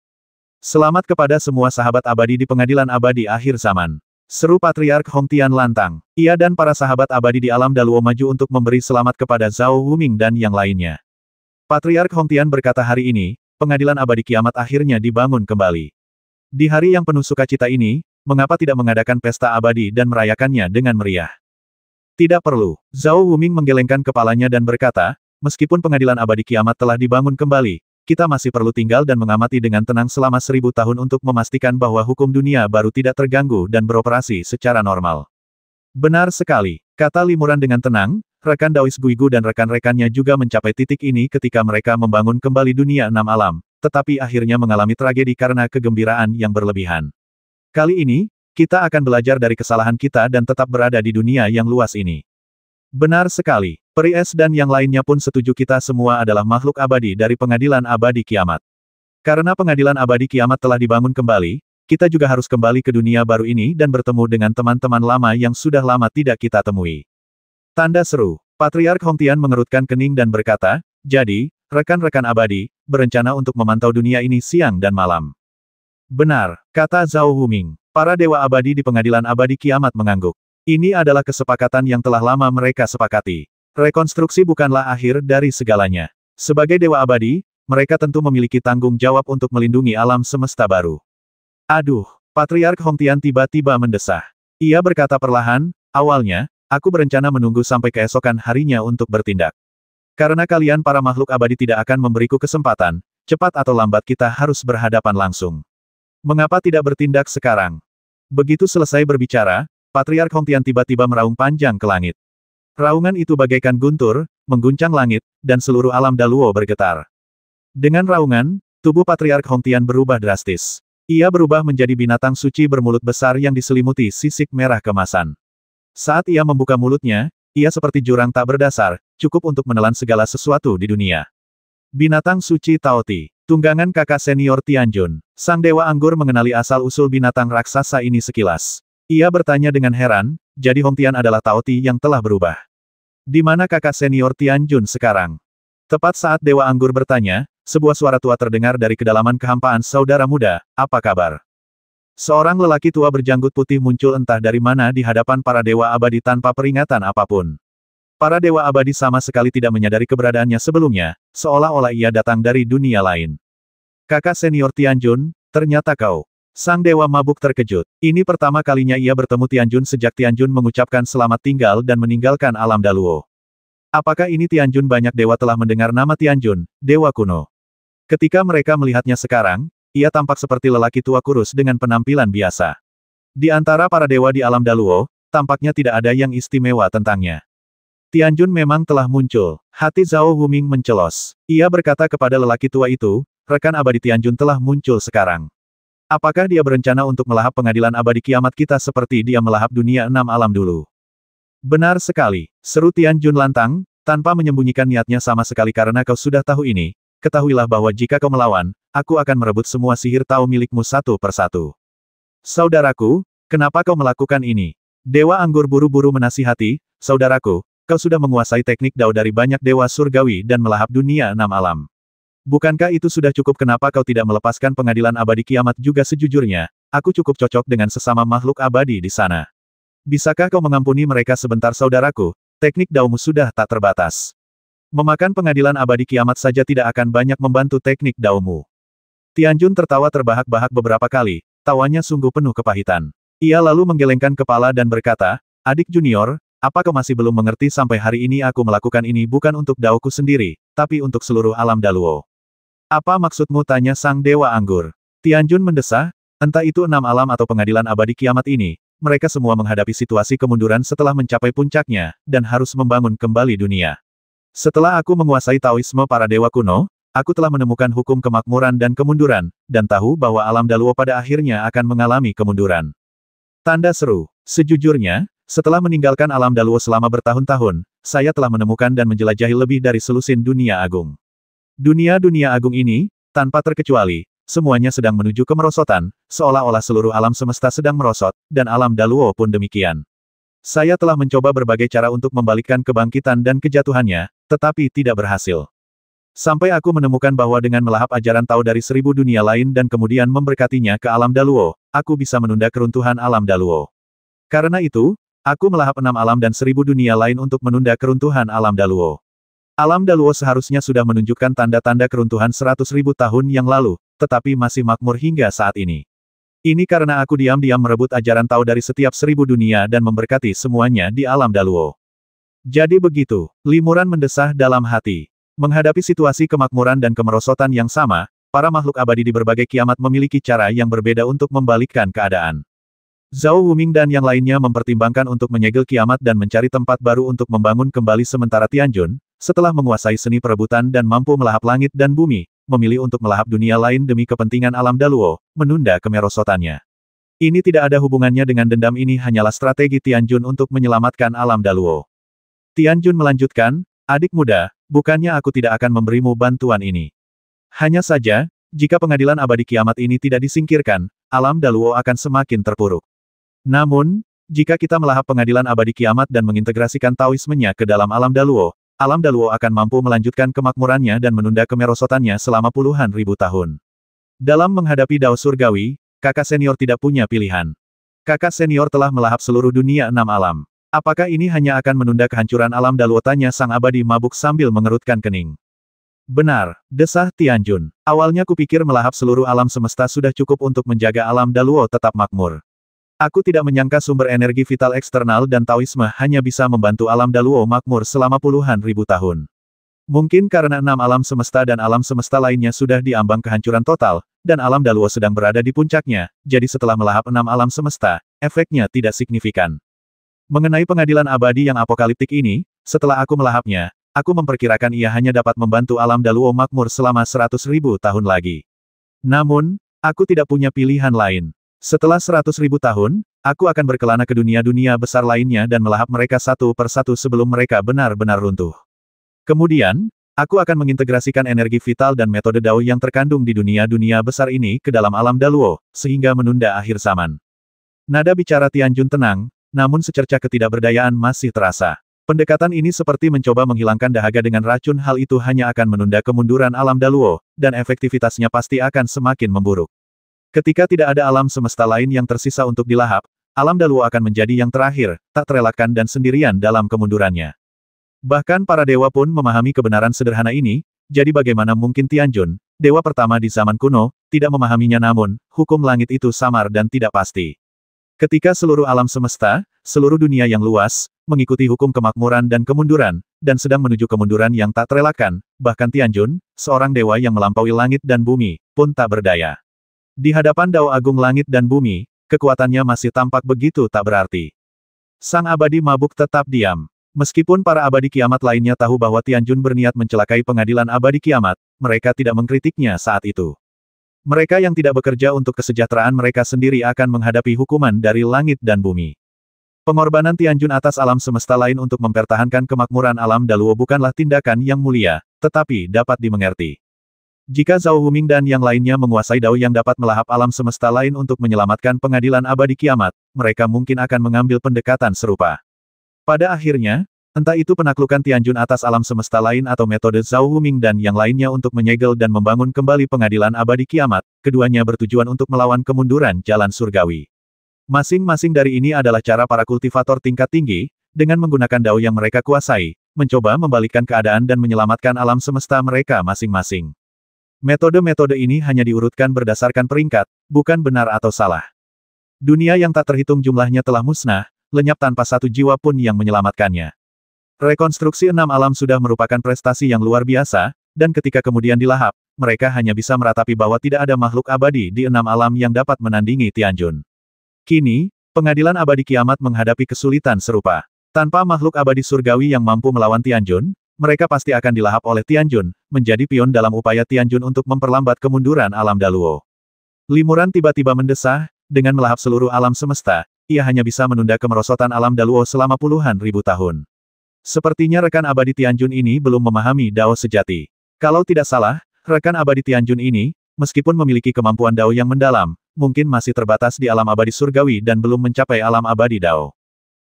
Speaker 1: Selamat kepada semua sahabat abadi di pengadilan abadi akhir zaman. Seru Patriark Hongtian lantang. Ia dan para sahabat abadi di alam Daluo maju untuk memberi selamat kepada Zhao Wuming dan yang lainnya. Patriark Hongtian berkata hari ini, pengadilan abadi kiamat akhirnya dibangun kembali. Di hari yang penuh sukacita ini, mengapa tidak mengadakan pesta abadi dan merayakannya dengan meriah? Tidak perlu. Zhao Wuming menggelengkan kepalanya dan berkata, meskipun pengadilan abadi kiamat telah dibangun kembali, kita masih perlu tinggal dan mengamati dengan tenang selama 1000 tahun untuk memastikan bahwa hukum dunia baru tidak terganggu dan beroperasi secara normal. Benar sekali, kata Limuran dengan tenang, rekan Daois Guigu dan rekan-rekannya juga mencapai titik ini ketika mereka membangun kembali dunia 6 alam, tetapi akhirnya mengalami tragedi karena kegembiraan yang berlebihan. Kali ini, kita akan belajar dari kesalahan kita dan tetap berada di dunia yang luas ini. Benar sekali. Peri es dan yang lainnya pun setuju kita semua adalah makhluk abadi dari pengadilan abadi kiamat. Karena pengadilan abadi kiamat telah dibangun kembali, kita juga harus kembali ke dunia baru ini dan bertemu dengan teman-teman lama yang sudah lama tidak kita temui. Tanda seru. Patriark Hongtian mengerutkan kening dan berkata, jadi, rekan-rekan abadi, berencana untuk memantau dunia ini siang dan malam. Benar, kata Zhao Wuming. Para dewa abadi di pengadilan abadi kiamat mengangguk. Ini adalah kesepakatan yang telah lama mereka sepakati. Rekonstruksi bukanlah akhir dari segalanya. Sebagai dewa abadi, mereka tentu memiliki tanggung jawab untuk melindungi alam semesta baru. Aduh, Patriark Hongtian tiba-tiba mendesah. Ia berkata perlahan, awalnya, aku berencana menunggu sampai keesokan harinya untuk bertindak. Karena kalian para makhluk abadi tidak akan memberiku kesempatan, cepat atau lambat kita harus berhadapan langsung. Mengapa tidak bertindak sekarang? Begitu selesai berbicara, Patriark Hongtian tiba-tiba meraung panjang ke langit. Raungan itu bagaikan guntur, mengguncang langit, dan seluruh alam Daluo bergetar. Dengan raungan, tubuh Patriark Hongtian berubah drastis. Ia berubah menjadi binatang suci bermulut besar yang diselimuti sisik merah kemasan. Saat ia membuka mulutnya, ia seperti jurang tak berdasar, cukup untuk menelan segala sesuatu di dunia. Binatang suci Taoti. Tunggangan kakak senior Tianjun. Sang Dewa Anggur mengenali asal-usul binatang raksasa ini sekilas. Ia bertanya dengan heran, jadi Hongtian adalah Taoti yang telah berubah. Di mana kakak senior Tianjun sekarang? Tepat saat Dewa Anggur bertanya, sebuah suara tua terdengar dari kedalaman kehampaan. Saudara muda, apa kabar? Seorang lelaki tua berjanggut putih muncul entah dari mana di hadapan para dewa abadi tanpa peringatan apapun. Para dewa abadi sama sekali tidak menyadari keberadaannya sebelumnya, seolah-olah ia datang dari dunia lain. Kakak senior Tianjun, ternyata kau. Sang dewa mabuk terkejut. Ini pertama kalinya ia bertemu Tianjun sejak Tianjun mengucapkan selamat tinggal dan meninggalkan alam Daluo. Apakah ini Tianjun? Banyak dewa telah mendengar nama Tianjun, dewa kuno. Ketika mereka melihatnya sekarang, ia tampak seperti lelaki tua kurus dengan penampilan biasa. Di antara para dewa di alam Daluo, tampaknya tidak ada yang istimewa tentangnya. Tianjun memang telah muncul. Hati Zhao Wuming mencelos. Ia berkata kepada lelaki tua itu, rekan abadi Tianjun telah muncul sekarang. Apakah dia berencana untuk melahap pengadilan abadi kiamat kita seperti dia melahap dunia 6 alam dulu? Benar sekali, seru Tianjun lantang, tanpa menyembunyikan niatnya sama sekali karena kau sudah tahu ini, ketahuilah bahwa jika kau melawan, aku akan merebut semua sihir Tao milikmu satu persatu. Saudaraku, kenapa kau melakukan ini? Dewa Anggur buru-buru menasihati, saudaraku, kau sudah menguasai teknik Dao dari banyak dewa surgawi dan melahap dunia 6 alam. Bukankah itu sudah cukup? Kenapa kau tidak melepaskan pengadilan abadi kiamat juga? Sejujurnya, aku cukup cocok dengan sesama makhluk abadi di sana. Bisakah kau mengampuni mereka sebentar saudaraku? Teknik Daomu sudah tak terbatas. Memakan pengadilan abadi kiamat saja tidak akan banyak membantu teknik Daomu. Tianjun tertawa terbahak-bahak beberapa kali, tawanya sungguh penuh kepahitan. Ia lalu menggelengkan kepala dan berkata, adik junior, apa kau masih belum mengerti? Sampai hari ini aku melakukan ini bukan untuk Daoku sendiri, tapi untuk seluruh alam Daluo. Apa maksudmu? Tanya sang Dewa Anggur. Tianjun mendesah, entah itu 6 alam atau pengadilan abadi kiamat ini, mereka semua menghadapi situasi kemunduran setelah mencapai puncaknya, dan harus membangun kembali dunia. Setelah aku menguasai Taoisme para dewa kuno, aku telah menemukan hukum kemakmuran dan kemunduran, dan tahu bahwa alam Daluo pada akhirnya akan mengalami kemunduran. Tanda seru. Sejujurnya, setelah meninggalkan alam Daluo selama bertahun-tahun, saya telah menemukan dan menjelajahi lebih dari selusin dunia agung. Dunia-dunia agung ini, tanpa terkecuali, semuanya sedang menuju kemerosotan, seolah-olah seluruh alam semesta sedang merosot, dan alam Daluo pun demikian. Saya telah mencoba berbagai cara untuk membalikkan kebangkitan dan kejatuhannya, tetapi tidak berhasil. Sampai aku menemukan bahwa dengan melahap ajaran Tao dari 1000 dunia lain dan kemudian memberkatinya ke alam Daluo, aku bisa menunda keruntuhan alam Daluo. Karena itu, aku melahap 6 alam dan 1000 dunia lain untuk menunda keruntuhan alam Daluo. Alam Daluo seharusnya sudah menunjukkan tanda-tanda keruntuhan 100.000 tahun yang lalu, tetapi masih makmur hingga saat ini. Ini karena aku diam-diam merebut ajaran Tao dari setiap 1000 dunia dan memberkati semuanya di alam Daluo. Jadi begitu, Limuran mendesah dalam hati. Menghadapi situasi kemakmuran dan kemerosotan yang sama, para makhluk abadi di berbagai kiamat memiliki cara yang berbeda untuk membalikkan keadaan. Zhao Wuming dan yang lainnya mempertimbangkan untuk menyegel kiamat dan mencari tempat baru untuk membangun kembali sementara Tianjun, setelah menguasai seni perebutan dan mampu melahap langit dan bumi, memilih untuk melahap dunia lain demi kepentingan alam Daluo, menunda kemerosotannya. Ini tidak ada hubungannya dengan dendam, ini hanyalah strategi Tianjun untuk menyelamatkan alam Daluo. Tianjun melanjutkan, adik muda, bukannya aku tidak akan memberimu bantuan ini. Hanya saja, jika pengadilan abadi kiamat ini tidak disingkirkan, alam Daluo akan semakin terpuruk. Namun, jika kita melahap pengadilan abadi kiamat dan mengintegrasikan Taoismenya ke dalam alam Daluo akan mampu melanjutkan kemakmurannya dan menunda kemerosotannya selama puluhan ribu tahun. Dalam menghadapi Dao Surgawi, kakak senior tidak punya pilihan. Kakak senior telah melahap seluruh dunia 6 alam. Apakah ini hanya akan menunda kehancuran alam Daluo? Tanya sang abadi mabuk sambil mengerutkan kening. Benar, desah Tianjun. Awalnya kupikir melahap seluruh alam semesta sudah cukup untuk menjaga alam Daluo tetap makmur. Aku tidak menyangka sumber energi vital eksternal dan Taoisme hanya bisa membantu alam Daluo makmur selama puluhan ribu tahun. Mungkin karena 6 alam semesta dan alam semesta lainnya sudah diambang kehancuran total, dan alam Daluo sedang berada di puncaknya, jadi setelah melahap 6 alam semesta, efeknya tidak signifikan. Mengenai pengadilan abadi yang apokaliptik ini, setelah aku melahapnya, aku memperkirakan ia hanya dapat membantu alam Daluo makmur selama 100.000 tahun lagi. Namun, aku tidak punya pilihan lain. Setelah 100.000 tahun, aku akan berkelana ke dunia-dunia besar lainnya dan melahap mereka satu persatu sebelum mereka benar-benar runtuh. Kemudian, aku akan mengintegrasikan energi vital dan metode Dao yang terkandung di dunia-dunia besar ini ke dalam alam Daluo, sehingga menunda akhir zaman. Nada bicara Tianjun tenang, namun secercah ketidakberdayaan masih terasa. Pendekatan ini seperti mencoba menghilangkan dahaga dengan racun. Hal itu hanya akan menunda kemunduran alam Daluo, dan efektivitasnya pasti akan semakin memburuk. Ketika tidak ada alam semesta lain yang tersisa untuk dilahap, alam Daluo akan menjadi yang terakhir, tak terelakkan dan sendirian dalam kemundurannya. Bahkan para dewa pun memahami kebenaran sederhana ini, jadi bagaimana mungkin Tianjun, dewa pertama di zaman kuno, tidak memahaminya? Namun, hukum langit itu samar dan tidak pasti. Ketika seluruh alam semesta, seluruh dunia yang luas, mengikuti hukum kemakmuran dan kemunduran, dan sedang menuju kemunduran yang tak terelakkan, bahkan Tianjun, seorang dewa yang melampaui langit dan bumi, pun tak berdaya. Di hadapan Dao Agung Langit dan Bumi, kekuatannya masih tampak begitu tak berarti. Sang abadi mabuk tetap diam. Meskipun para abadi kiamat lainnya tahu bahwa Tianjun berniat mencelakai pengadilan abadi kiamat, mereka tidak mengkritiknya saat itu. Mereka yang tidak bekerja untuk kesejahteraan mereka sendiri akan menghadapi hukuman dari langit dan bumi. Pengorbanan Tianjun atas alam semesta lain untuk mempertahankan kemakmuran alam Daluo bukanlah tindakan yang mulia, tetapi dapat dimengerti. Jika Zhao Huming dan yang lainnya menguasai dao yang dapat melahap alam semesta lain untuk menyelamatkan pengadilan abadi kiamat, mereka mungkin akan mengambil pendekatan serupa. Pada akhirnya, entah itu penaklukan Tianjun atas alam semesta lain atau metode Zhao Huming dan yang lainnya untuk menyegel dan membangun kembali pengadilan abadi kiamat, keduanya bertujuan untuk melawan kemunduran jalan surgawi. Masing-masing dari ini adalah cara para kultivator tingkat tinggi, dengan menggunakan dao yang mereka kuasai, mencoba membalikkan keadaan dan menyelamatkan alam semesta mereka masing-masing. Metode-metode ini hanya diurutkan berdasarkan peringkat, bukan benar atau salah. Dunia yang tak terhitung jumlahnya telah musnah, lenyap tanpa satu jiwa pun yang menyelamatkannya. Rekonstruksi 6 alam sudah merupakan prestasi yang luar biasa, dan ketika kemudian dilahap, mereka hanya bisa meratapi bahwa tidak ada makhluk abadi di 6 alam yang dapat menandingi Tianjun. Kini, pengadilan abadi kiamat menghadapi kesulitan serupa. Tanpa makhluk abadi surgawi yang mampu melawan Tianjun, mereka pasti akan dilahap oleh Tianjun, menjadi pion dalam upaya Tianjun untuk memperlambat kemunduran alam Daluo. Limuran tiba-tiba mendesah, dengan melahap seluruh alam semesta, ia hanya bisa menunda kemerosotan alam Daluo selama puluhan ribu tahun. Sepertinya rekan abadi Tianjun ini belum memahami Dao sejati. Kalau tidak salah, rekan abadi Tianjun ini, meskipun memiliki kemampuan Dao yang mendalam, mungkin masih terbatas di alam abadi surgawi dan belum mencapai alam abadi Dao.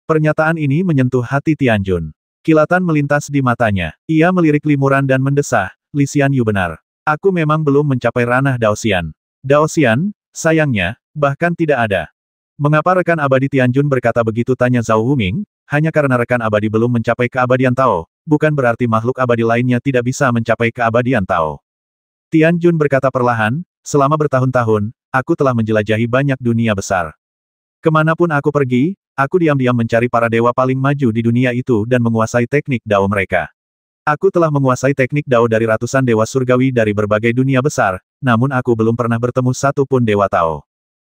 Speaker 1: Pernyataan ini menyentuh hati Tianjun. Kilatan melintas di matanya. Ia melirik Limuran dan mendesah, "Li Xianyu benar. Aku memang belum mencapai ranah Daoxian. Daoxian, sayangnya, bahkan tidak ada." Mengapa rekan abadi Tianjun berkata begitu, tanya Zhao Huming? Hanya karena rekan abadi belum mencapai keabadian Tao, bukan berarti makhluk abadi lainnya tidak bisa mencapai keabadian Tao. Tianjun berkata perlahan, "Selama bertahun-tahun, aku telah menjelajahi banyak dunia besar. Kemanapun aku pergi, aku diam-diam mencari para dewa paling maju di dunia itu dan menguasai teknik Dao mereka. Aku telah menguasai teknik Dao dari ratusan dewa surgawi dari berbagai dunia besar, namun aku belum pernah bertemu satu pun dewa Tao.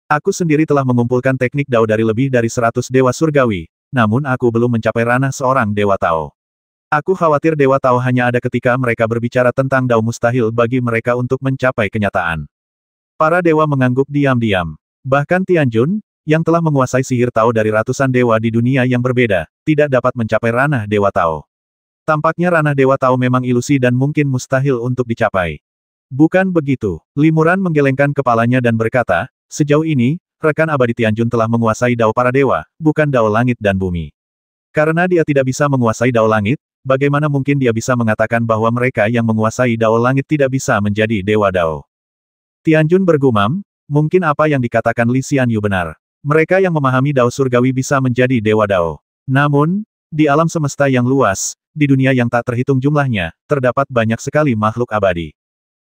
Speaker 1: Aku sendiri telah mengumpulkan teknik Dao dari lebih dari 100 dewa surgawi, namun aku belum mencapai ranah seorang dewa Tao. Aku khawatir dewa Tao hanya ada ketika mereka berbicara tentang Dao, mustahil bagi mereka untuk mencapai kenyataan." Para dewa mengangguk diam-diam. Bahkan Tianjun, yang telah menguasai sihir Tao dari ratusan dewa di dunia yang berbeda, tidak dapat mencapai ranah dewa Tao. Tampaknya ranah dewa Tao memang ilusi dan mungkin mustahil untuk dicapai. Bukan begitu. Limuran menggelengkan kepalanya dan berkata, "Sejauh ini, rekan abadi Tianjun telah menguasai Dao para dewa, bukan Dao langit dan bumi. Karena dia tidak bisa menguasai Dao langit, bagaimana mungkin dia bisa mengatakan bahwa mereka yang menguasai Dao langit tidak bisa menjadi dewa Dao?" Tianjun bergumam, mungkin apa yang dikatakan Li Xianyu benar. Mereka yang memahami Dao surgawi bisa menjadi dewa Dao. Namun, di alam semesta yang luas, di dunia yang tak terhitung jumlahnya, terdapat banyak sekali makhluk abadi.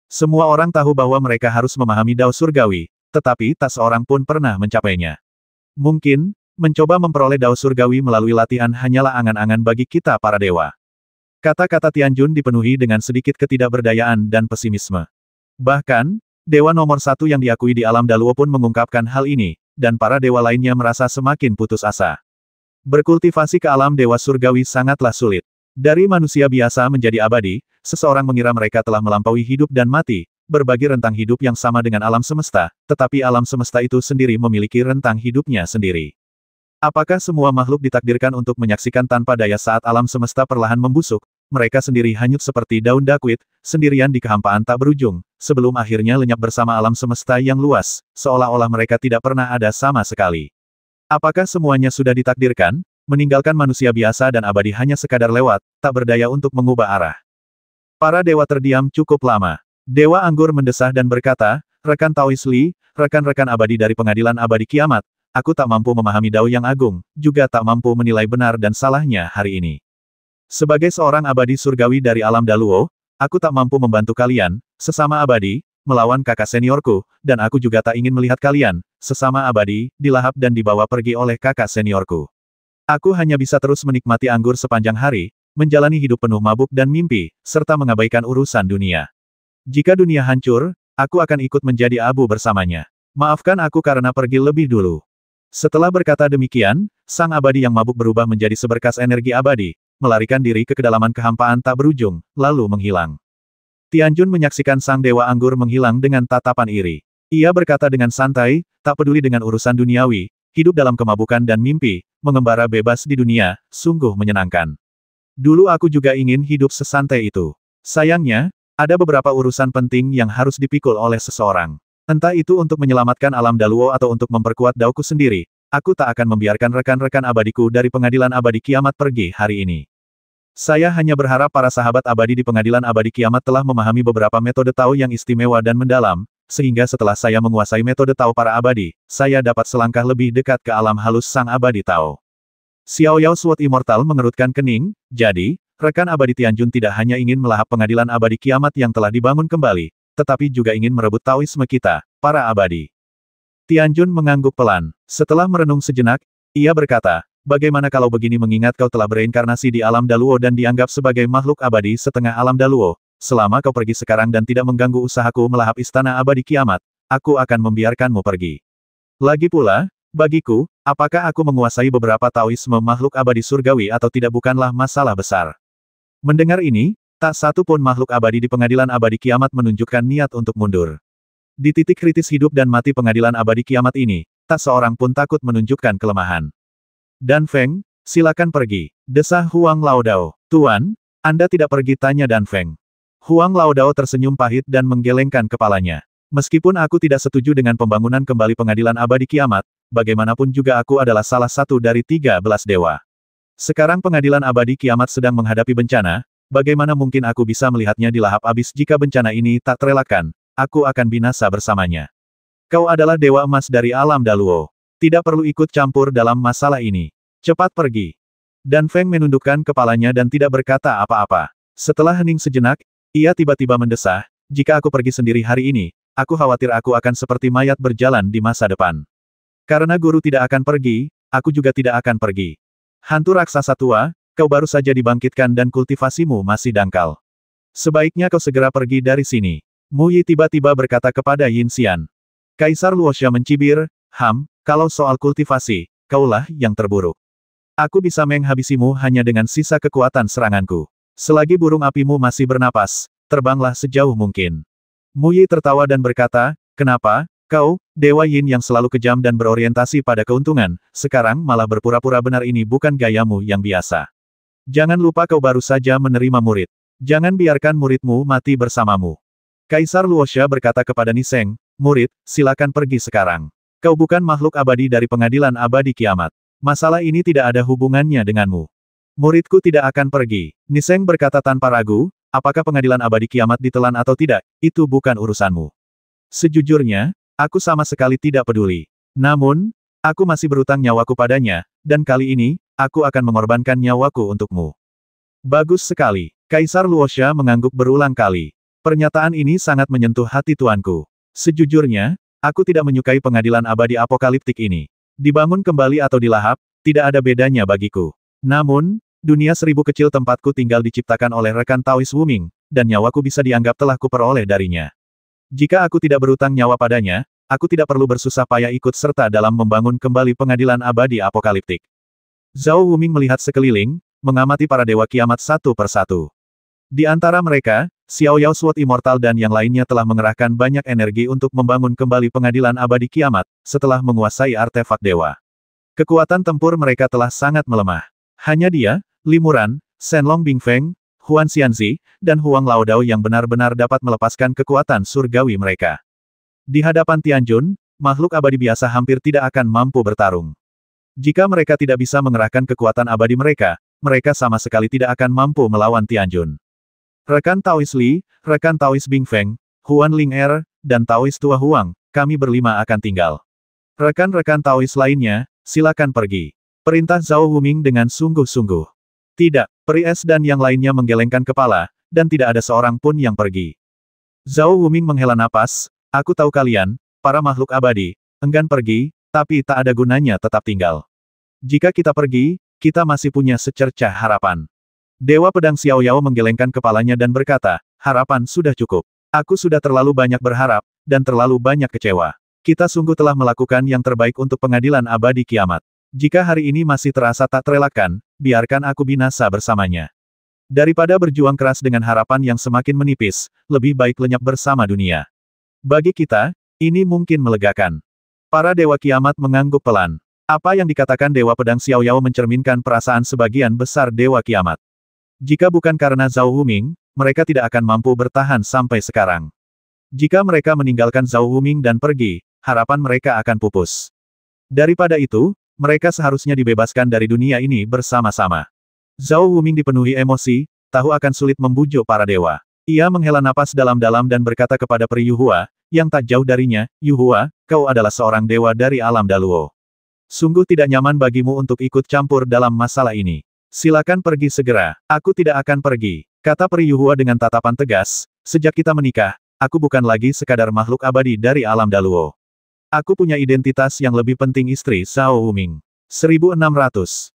Speaker 1: Semua orang tahu bahwa mereka harus memahami Dao surgawi, tetapi tak seorang pun pernah mencapainya. Mungkin, mencoba memperoleh Dao surgawi melalui latihan hanyalah angan-angan bagi kita para dewa. Kata-kata Tianjun dipenuhi dengan sedikit ketidakberdayaan dan pesimisme. Bahkan, dewa nomor 1 yang diakui di alam Daluo pun mengungkapkan hal ini, dan para dewa lainnya merasa semakin putus asa. Berkultivasi ke alam dewa surgawi sangatlah sulit. Dari manusia biasa menjadi abadi, seseorang mengira mereka telah melampaui hidup dan mati, berbagi rentang hidup yang sama dengan alam semesta, tetapi alam semesta itu sendiri memiliki rentang hidupnya sendiri. Apakah semua makhluk ditakdirkan untuk menyaksikan tanpa daya saat alam semesta perlahan membusuk, mereka sendiri hanyut seperti daun dakwit, sendirian di kehampaan tak berujung, sebelum akhirnya lenyap bersama alam semesta yang luas, seolah-olah mereka tidak pernah ada sama sekali? Apakah semuanya sudah ditakdirkan, meninggalkan manusia biasa dan abadi hanya sekadar lewat, tak berdaya untuk mengubah arah? Para dewa terdiam cukup lama. Dewa Anggur mendesah dan berkata, "Rekan Taois Li, rekan-rekan abadi dari pengadilan abadi kiamat, aku tak mampu memahami Dao yang agung, juga tak mampu menilai benar dan salahnya hari ini. Sebagai seorang abadi surgawi dari alam Daluo, aku tak mampu membantu kalian, sesama abadi, melawan kakak seniorku, dan aku juga tak ingin melihat kalian, sesama abadi, dilahap dan dibawa pergi oleh kakak seniorku. Aku hanya bisa terus menikmati anggur sepanjang hari, menjalani hidup penuh mabuk dan mimpi, serta mengabaikan urusan dunia. Jika dunia hancur, aku akan ikut menjadi abu bersamanya. Maafkan aku karena pergi lebih dulu. Setelah berkata demikian, sang abadi yang mabuk berubah menjadi seberkas energi abadi, melarikan diri ke kedalaman kehampaan tak berujung, lalu menghilang. Tianjun menyaksikan sang dewa anggur menghilang dengan tatapan iri. Ia berkata dengan santai, tak peduli dengan urusan duniawi, hidup dalam kemabukan dan mimpi, mengembara bebas di dunia, sungguh menyenangkan. Dulu aku juga ingin hidup sesantai itu. Sayangnya, ada beberapa urusan penting yang harus dipikul oleh seseorang. Entah itu untuk menyelamatkan alam Daluo atau untuk memperkuat dauku sendiri, aku tak akan membiarkan rekan-rekan abadiku dari pengadilan abadi kiamat pergi hari ini. Saya hanya berharap para sahabat abadi di pengadilan abadi kiamat telah memahami beberapa metode Tao yang istimewa dan mendalam, sehingga setelah saya menguasai metode Tao para abadi, saya dapat selangkah lebih dekat ke alam halus sang abadi Tao. Xiao Yao Sword Immortal mengerutkan kening, jadi, rekan abadi Tianjun tidak hanya ingin melahap pengadilan abadi kiamat yang telah dibangun kembali, tetapi juga ingin merebut Taoisme kita, para abadi. Tianjun mengangguk pelan. Setelah merenung sejenak, ia berkata, bagaimana kalau begini mengingat kau telah bereinkarnasi di alam Daluo dan dianggap sebagai makhluk abadi setengah alam Daluo, selama kau pergi sekarang dan tidak mengganggu usahaku melahap istana abadi kiamat, aku akan membiarkanmu pergi. Lagi pula, bagiku, apakah aku menguasai beberapa Taoisme makhluk abadi surgawi atau tidak bukanlah masalah besar. Mendengar ini, tak satu pun makhluk abadi di pengadilan abadi kiamat menunjukkan niat untuk mundur. Di titik kritis hidup dan mati pengadilan abadi kiamat ini, tak seorang pun takut menunjukkan kelemahan. Dan Feng, silakan pergi, desah Huang Laodao. Tuan, Anda tidak pergi, tanya Dan Feng. Huang Laodao tersenyum pahit dan menggelengkan kepalanya. Meskipun aku tidak setuju dengan pembangunan kembali pengadilan abadi kiamat, bagaimanapun juga aku adalah salah satu dari 13 dewa. Sekarang pengadilan abadi kiamat sedang menghadapi bencana, bagaimana mungkin aku bisa melihatnya dilahap habis jika bencana ini tak terelakkan, aku akan binasa bersamanya. Kau adalah dewa emas dari alam Daluo. Tidak perlu ikut campur dalam masalah ini. Cepat pergi. Dan Feng menundukkan kepalanya dan tidak berkata apa-apa. Setelah hening sejenak, ia tiba-tiba mendesah, jika aku pergi sendiri hari ini, aku khawatir aku akan seperti mayat berjalan di masa depan. Karena guru tidak akan pergi, aku juga tidak akan pergi. Hantu raksasa tua, kau baru saja dibangkitkan dan kultivasimu masih dangkal. Sebaiknya kau segera pergi dari sini. Mu Yi tiba-tiba berkata kepada Yin Xian. Kaisar Luoxia mencibir, kalau soal kultivasi, kaulah yang terburuk. Aku bisa menghabisimu hanya dengan sisa kekuatan seranganku. Selagi burung apimu masih bernapas, terbanglah sejauh mungkin. Mu Yi tertawa dan berkata, kenapa, kau, Dewa Yin yang selalu kejam dan berorientasi pada keuntungan, sekarang malah berpura-pura benar? Ini bukan gayamu yang biasa. Jangan lupa kau baru saja menerima murid. Jangan biarkan muridmu mati bersamamu. Kaisar Luoxia berkata kepada Niseng, murid, silakan pergi sekarang. Kau bukan makhluk abadi dari pengadilan abadi kiamat. Masalah ini tidak ada hubungannya denganmu. Muridku tidak akan pergi. Niseng berkata tanpa ragu, apakah pengadilan abadi kiamat ditelan atau tidak, itu bukan urusanmu. Sejujurnya, aku sama sekali tidak peduli. Namun, aku masih berutang nyawaku padanya, dan kali ini, aku akan mengorbankan nyawaku untukmu. Bagus sekali. Kaisar Luoxia mengangguk berulang kali. Pernyataan ini sangat menyentuh hati tuanku. Sejujurnya, aku tidak menyukai pengadilan abadi apokaliptik ini. Dibangun kembali atau dilahap, tidak ada bedanya bagiku. Namun, dunia seribu kecil tempatku tinggal diciptakan oleh rekan Taois Wuming, dan nyawaku bisa dianggap telah kuperoleh darinya. Jika aku tidak berutang nyawa padanya, aku tidak perlu bersusah payah ikut serta dalam membangun kembali pengadilan abadi apokaliptik. Zhao Wuming melihat sekeliling, mengamati para dewa kiamat satu persatu. Di antara mereka, Xiao Yao Sword Immortal dan yang lainnya telah mengerahkan banyak energi untuk membangun kembali pengadilan abadi kiamat, setelah menguasai artefak dewa. Kekuatan tempur mereka telah sangat melemah. Hanya dia, Limuran, Shenlong Bingfeng, Huan Xianzi, dan Huang Laodao yang benar-benar dapat melepaskan kekuatan surgawi mereka. Di hadapan Tianjun, makhluk abadi biasa hampir tidak akan mampu bertarung. Jika mereka tidak bisa mengerahkan kekuatan abadi mereka, mereka sama sekali tidak akan mampu melawan Tianjun. Rekan Taois Li, rekan Taois Bingfeng, Huan Ling dan Taois Tua Huang, kami berlima akan tinggal. Rekan-rekan Taois lainnya, silakan pergi. Perintah Zhao Wuming dengan sungguh-sungguh. Tidak, Peri Es dan yang lainnya menggelengkan kepala, dan tidak ada seorang pun yang pergi. Zhao Wuming menghela napas, aku tahu kalian, para makhluk abadi, enggan pergi, tapi tak ada gunanya tetap tinggal. Jika kita pergi, kita masih punya secercah harapan. Dewa Pedang Xiao Yao menggelengkan kepalanya dan berkata, harapan sudah cukup. Aku sudah terlalu banyak berharap, dan terlalu banyak kecewa. Kita sungguh telah melakukan yang terbaik untuk pengadilan abadi kiamat. Jika hari ini masih terasa tak terelakkan, biarkan aku binasa bersamanya. Daripada berjuang keras dengan harapan yang semakin menipis, lebih baik lenyap bersama dunia. Bagi kita, ini mungkin melegakan. Para Dewa Kiamat mengangguk pelan. Apa yang dikatakan Dewa Pedang Xiao Yao mencerminkan perasaan sebagian besar Dewa Kiamat. Jika bukan karena Zhao Wuming, mereka tidak akan mampu bertahan sampai sekarang. Jika mereka meninggalkan Zhao Wuming dan pergi, harapan mereka akan pupus. Daripada itu, mereka seharusnya dibebaskan dari dunia ini bersama-sama. Zhao Wuming dipenuhi emosi, tahu akan sulit membujuk para dewa. Ia menghela napas dalam-dalam dan berkata kepada Peri Yuhua, yang tak jauh darinya, Yuhua, kau adalah seorang dewa dari alam Daluo. Sungguh tidak nyaman bagimu untuk ikut campur dalam masalah ini. Silakan pergi segera. Aku tidak akan pergi, kata Peri Yuhua dengan tatapan tegas. Sejak kita menikah, aku bukan lagi sekadar makhluk abadi dari alam Daluo. Aku punya identitas yang lebih penting, istri Zhao Wuming. 1600.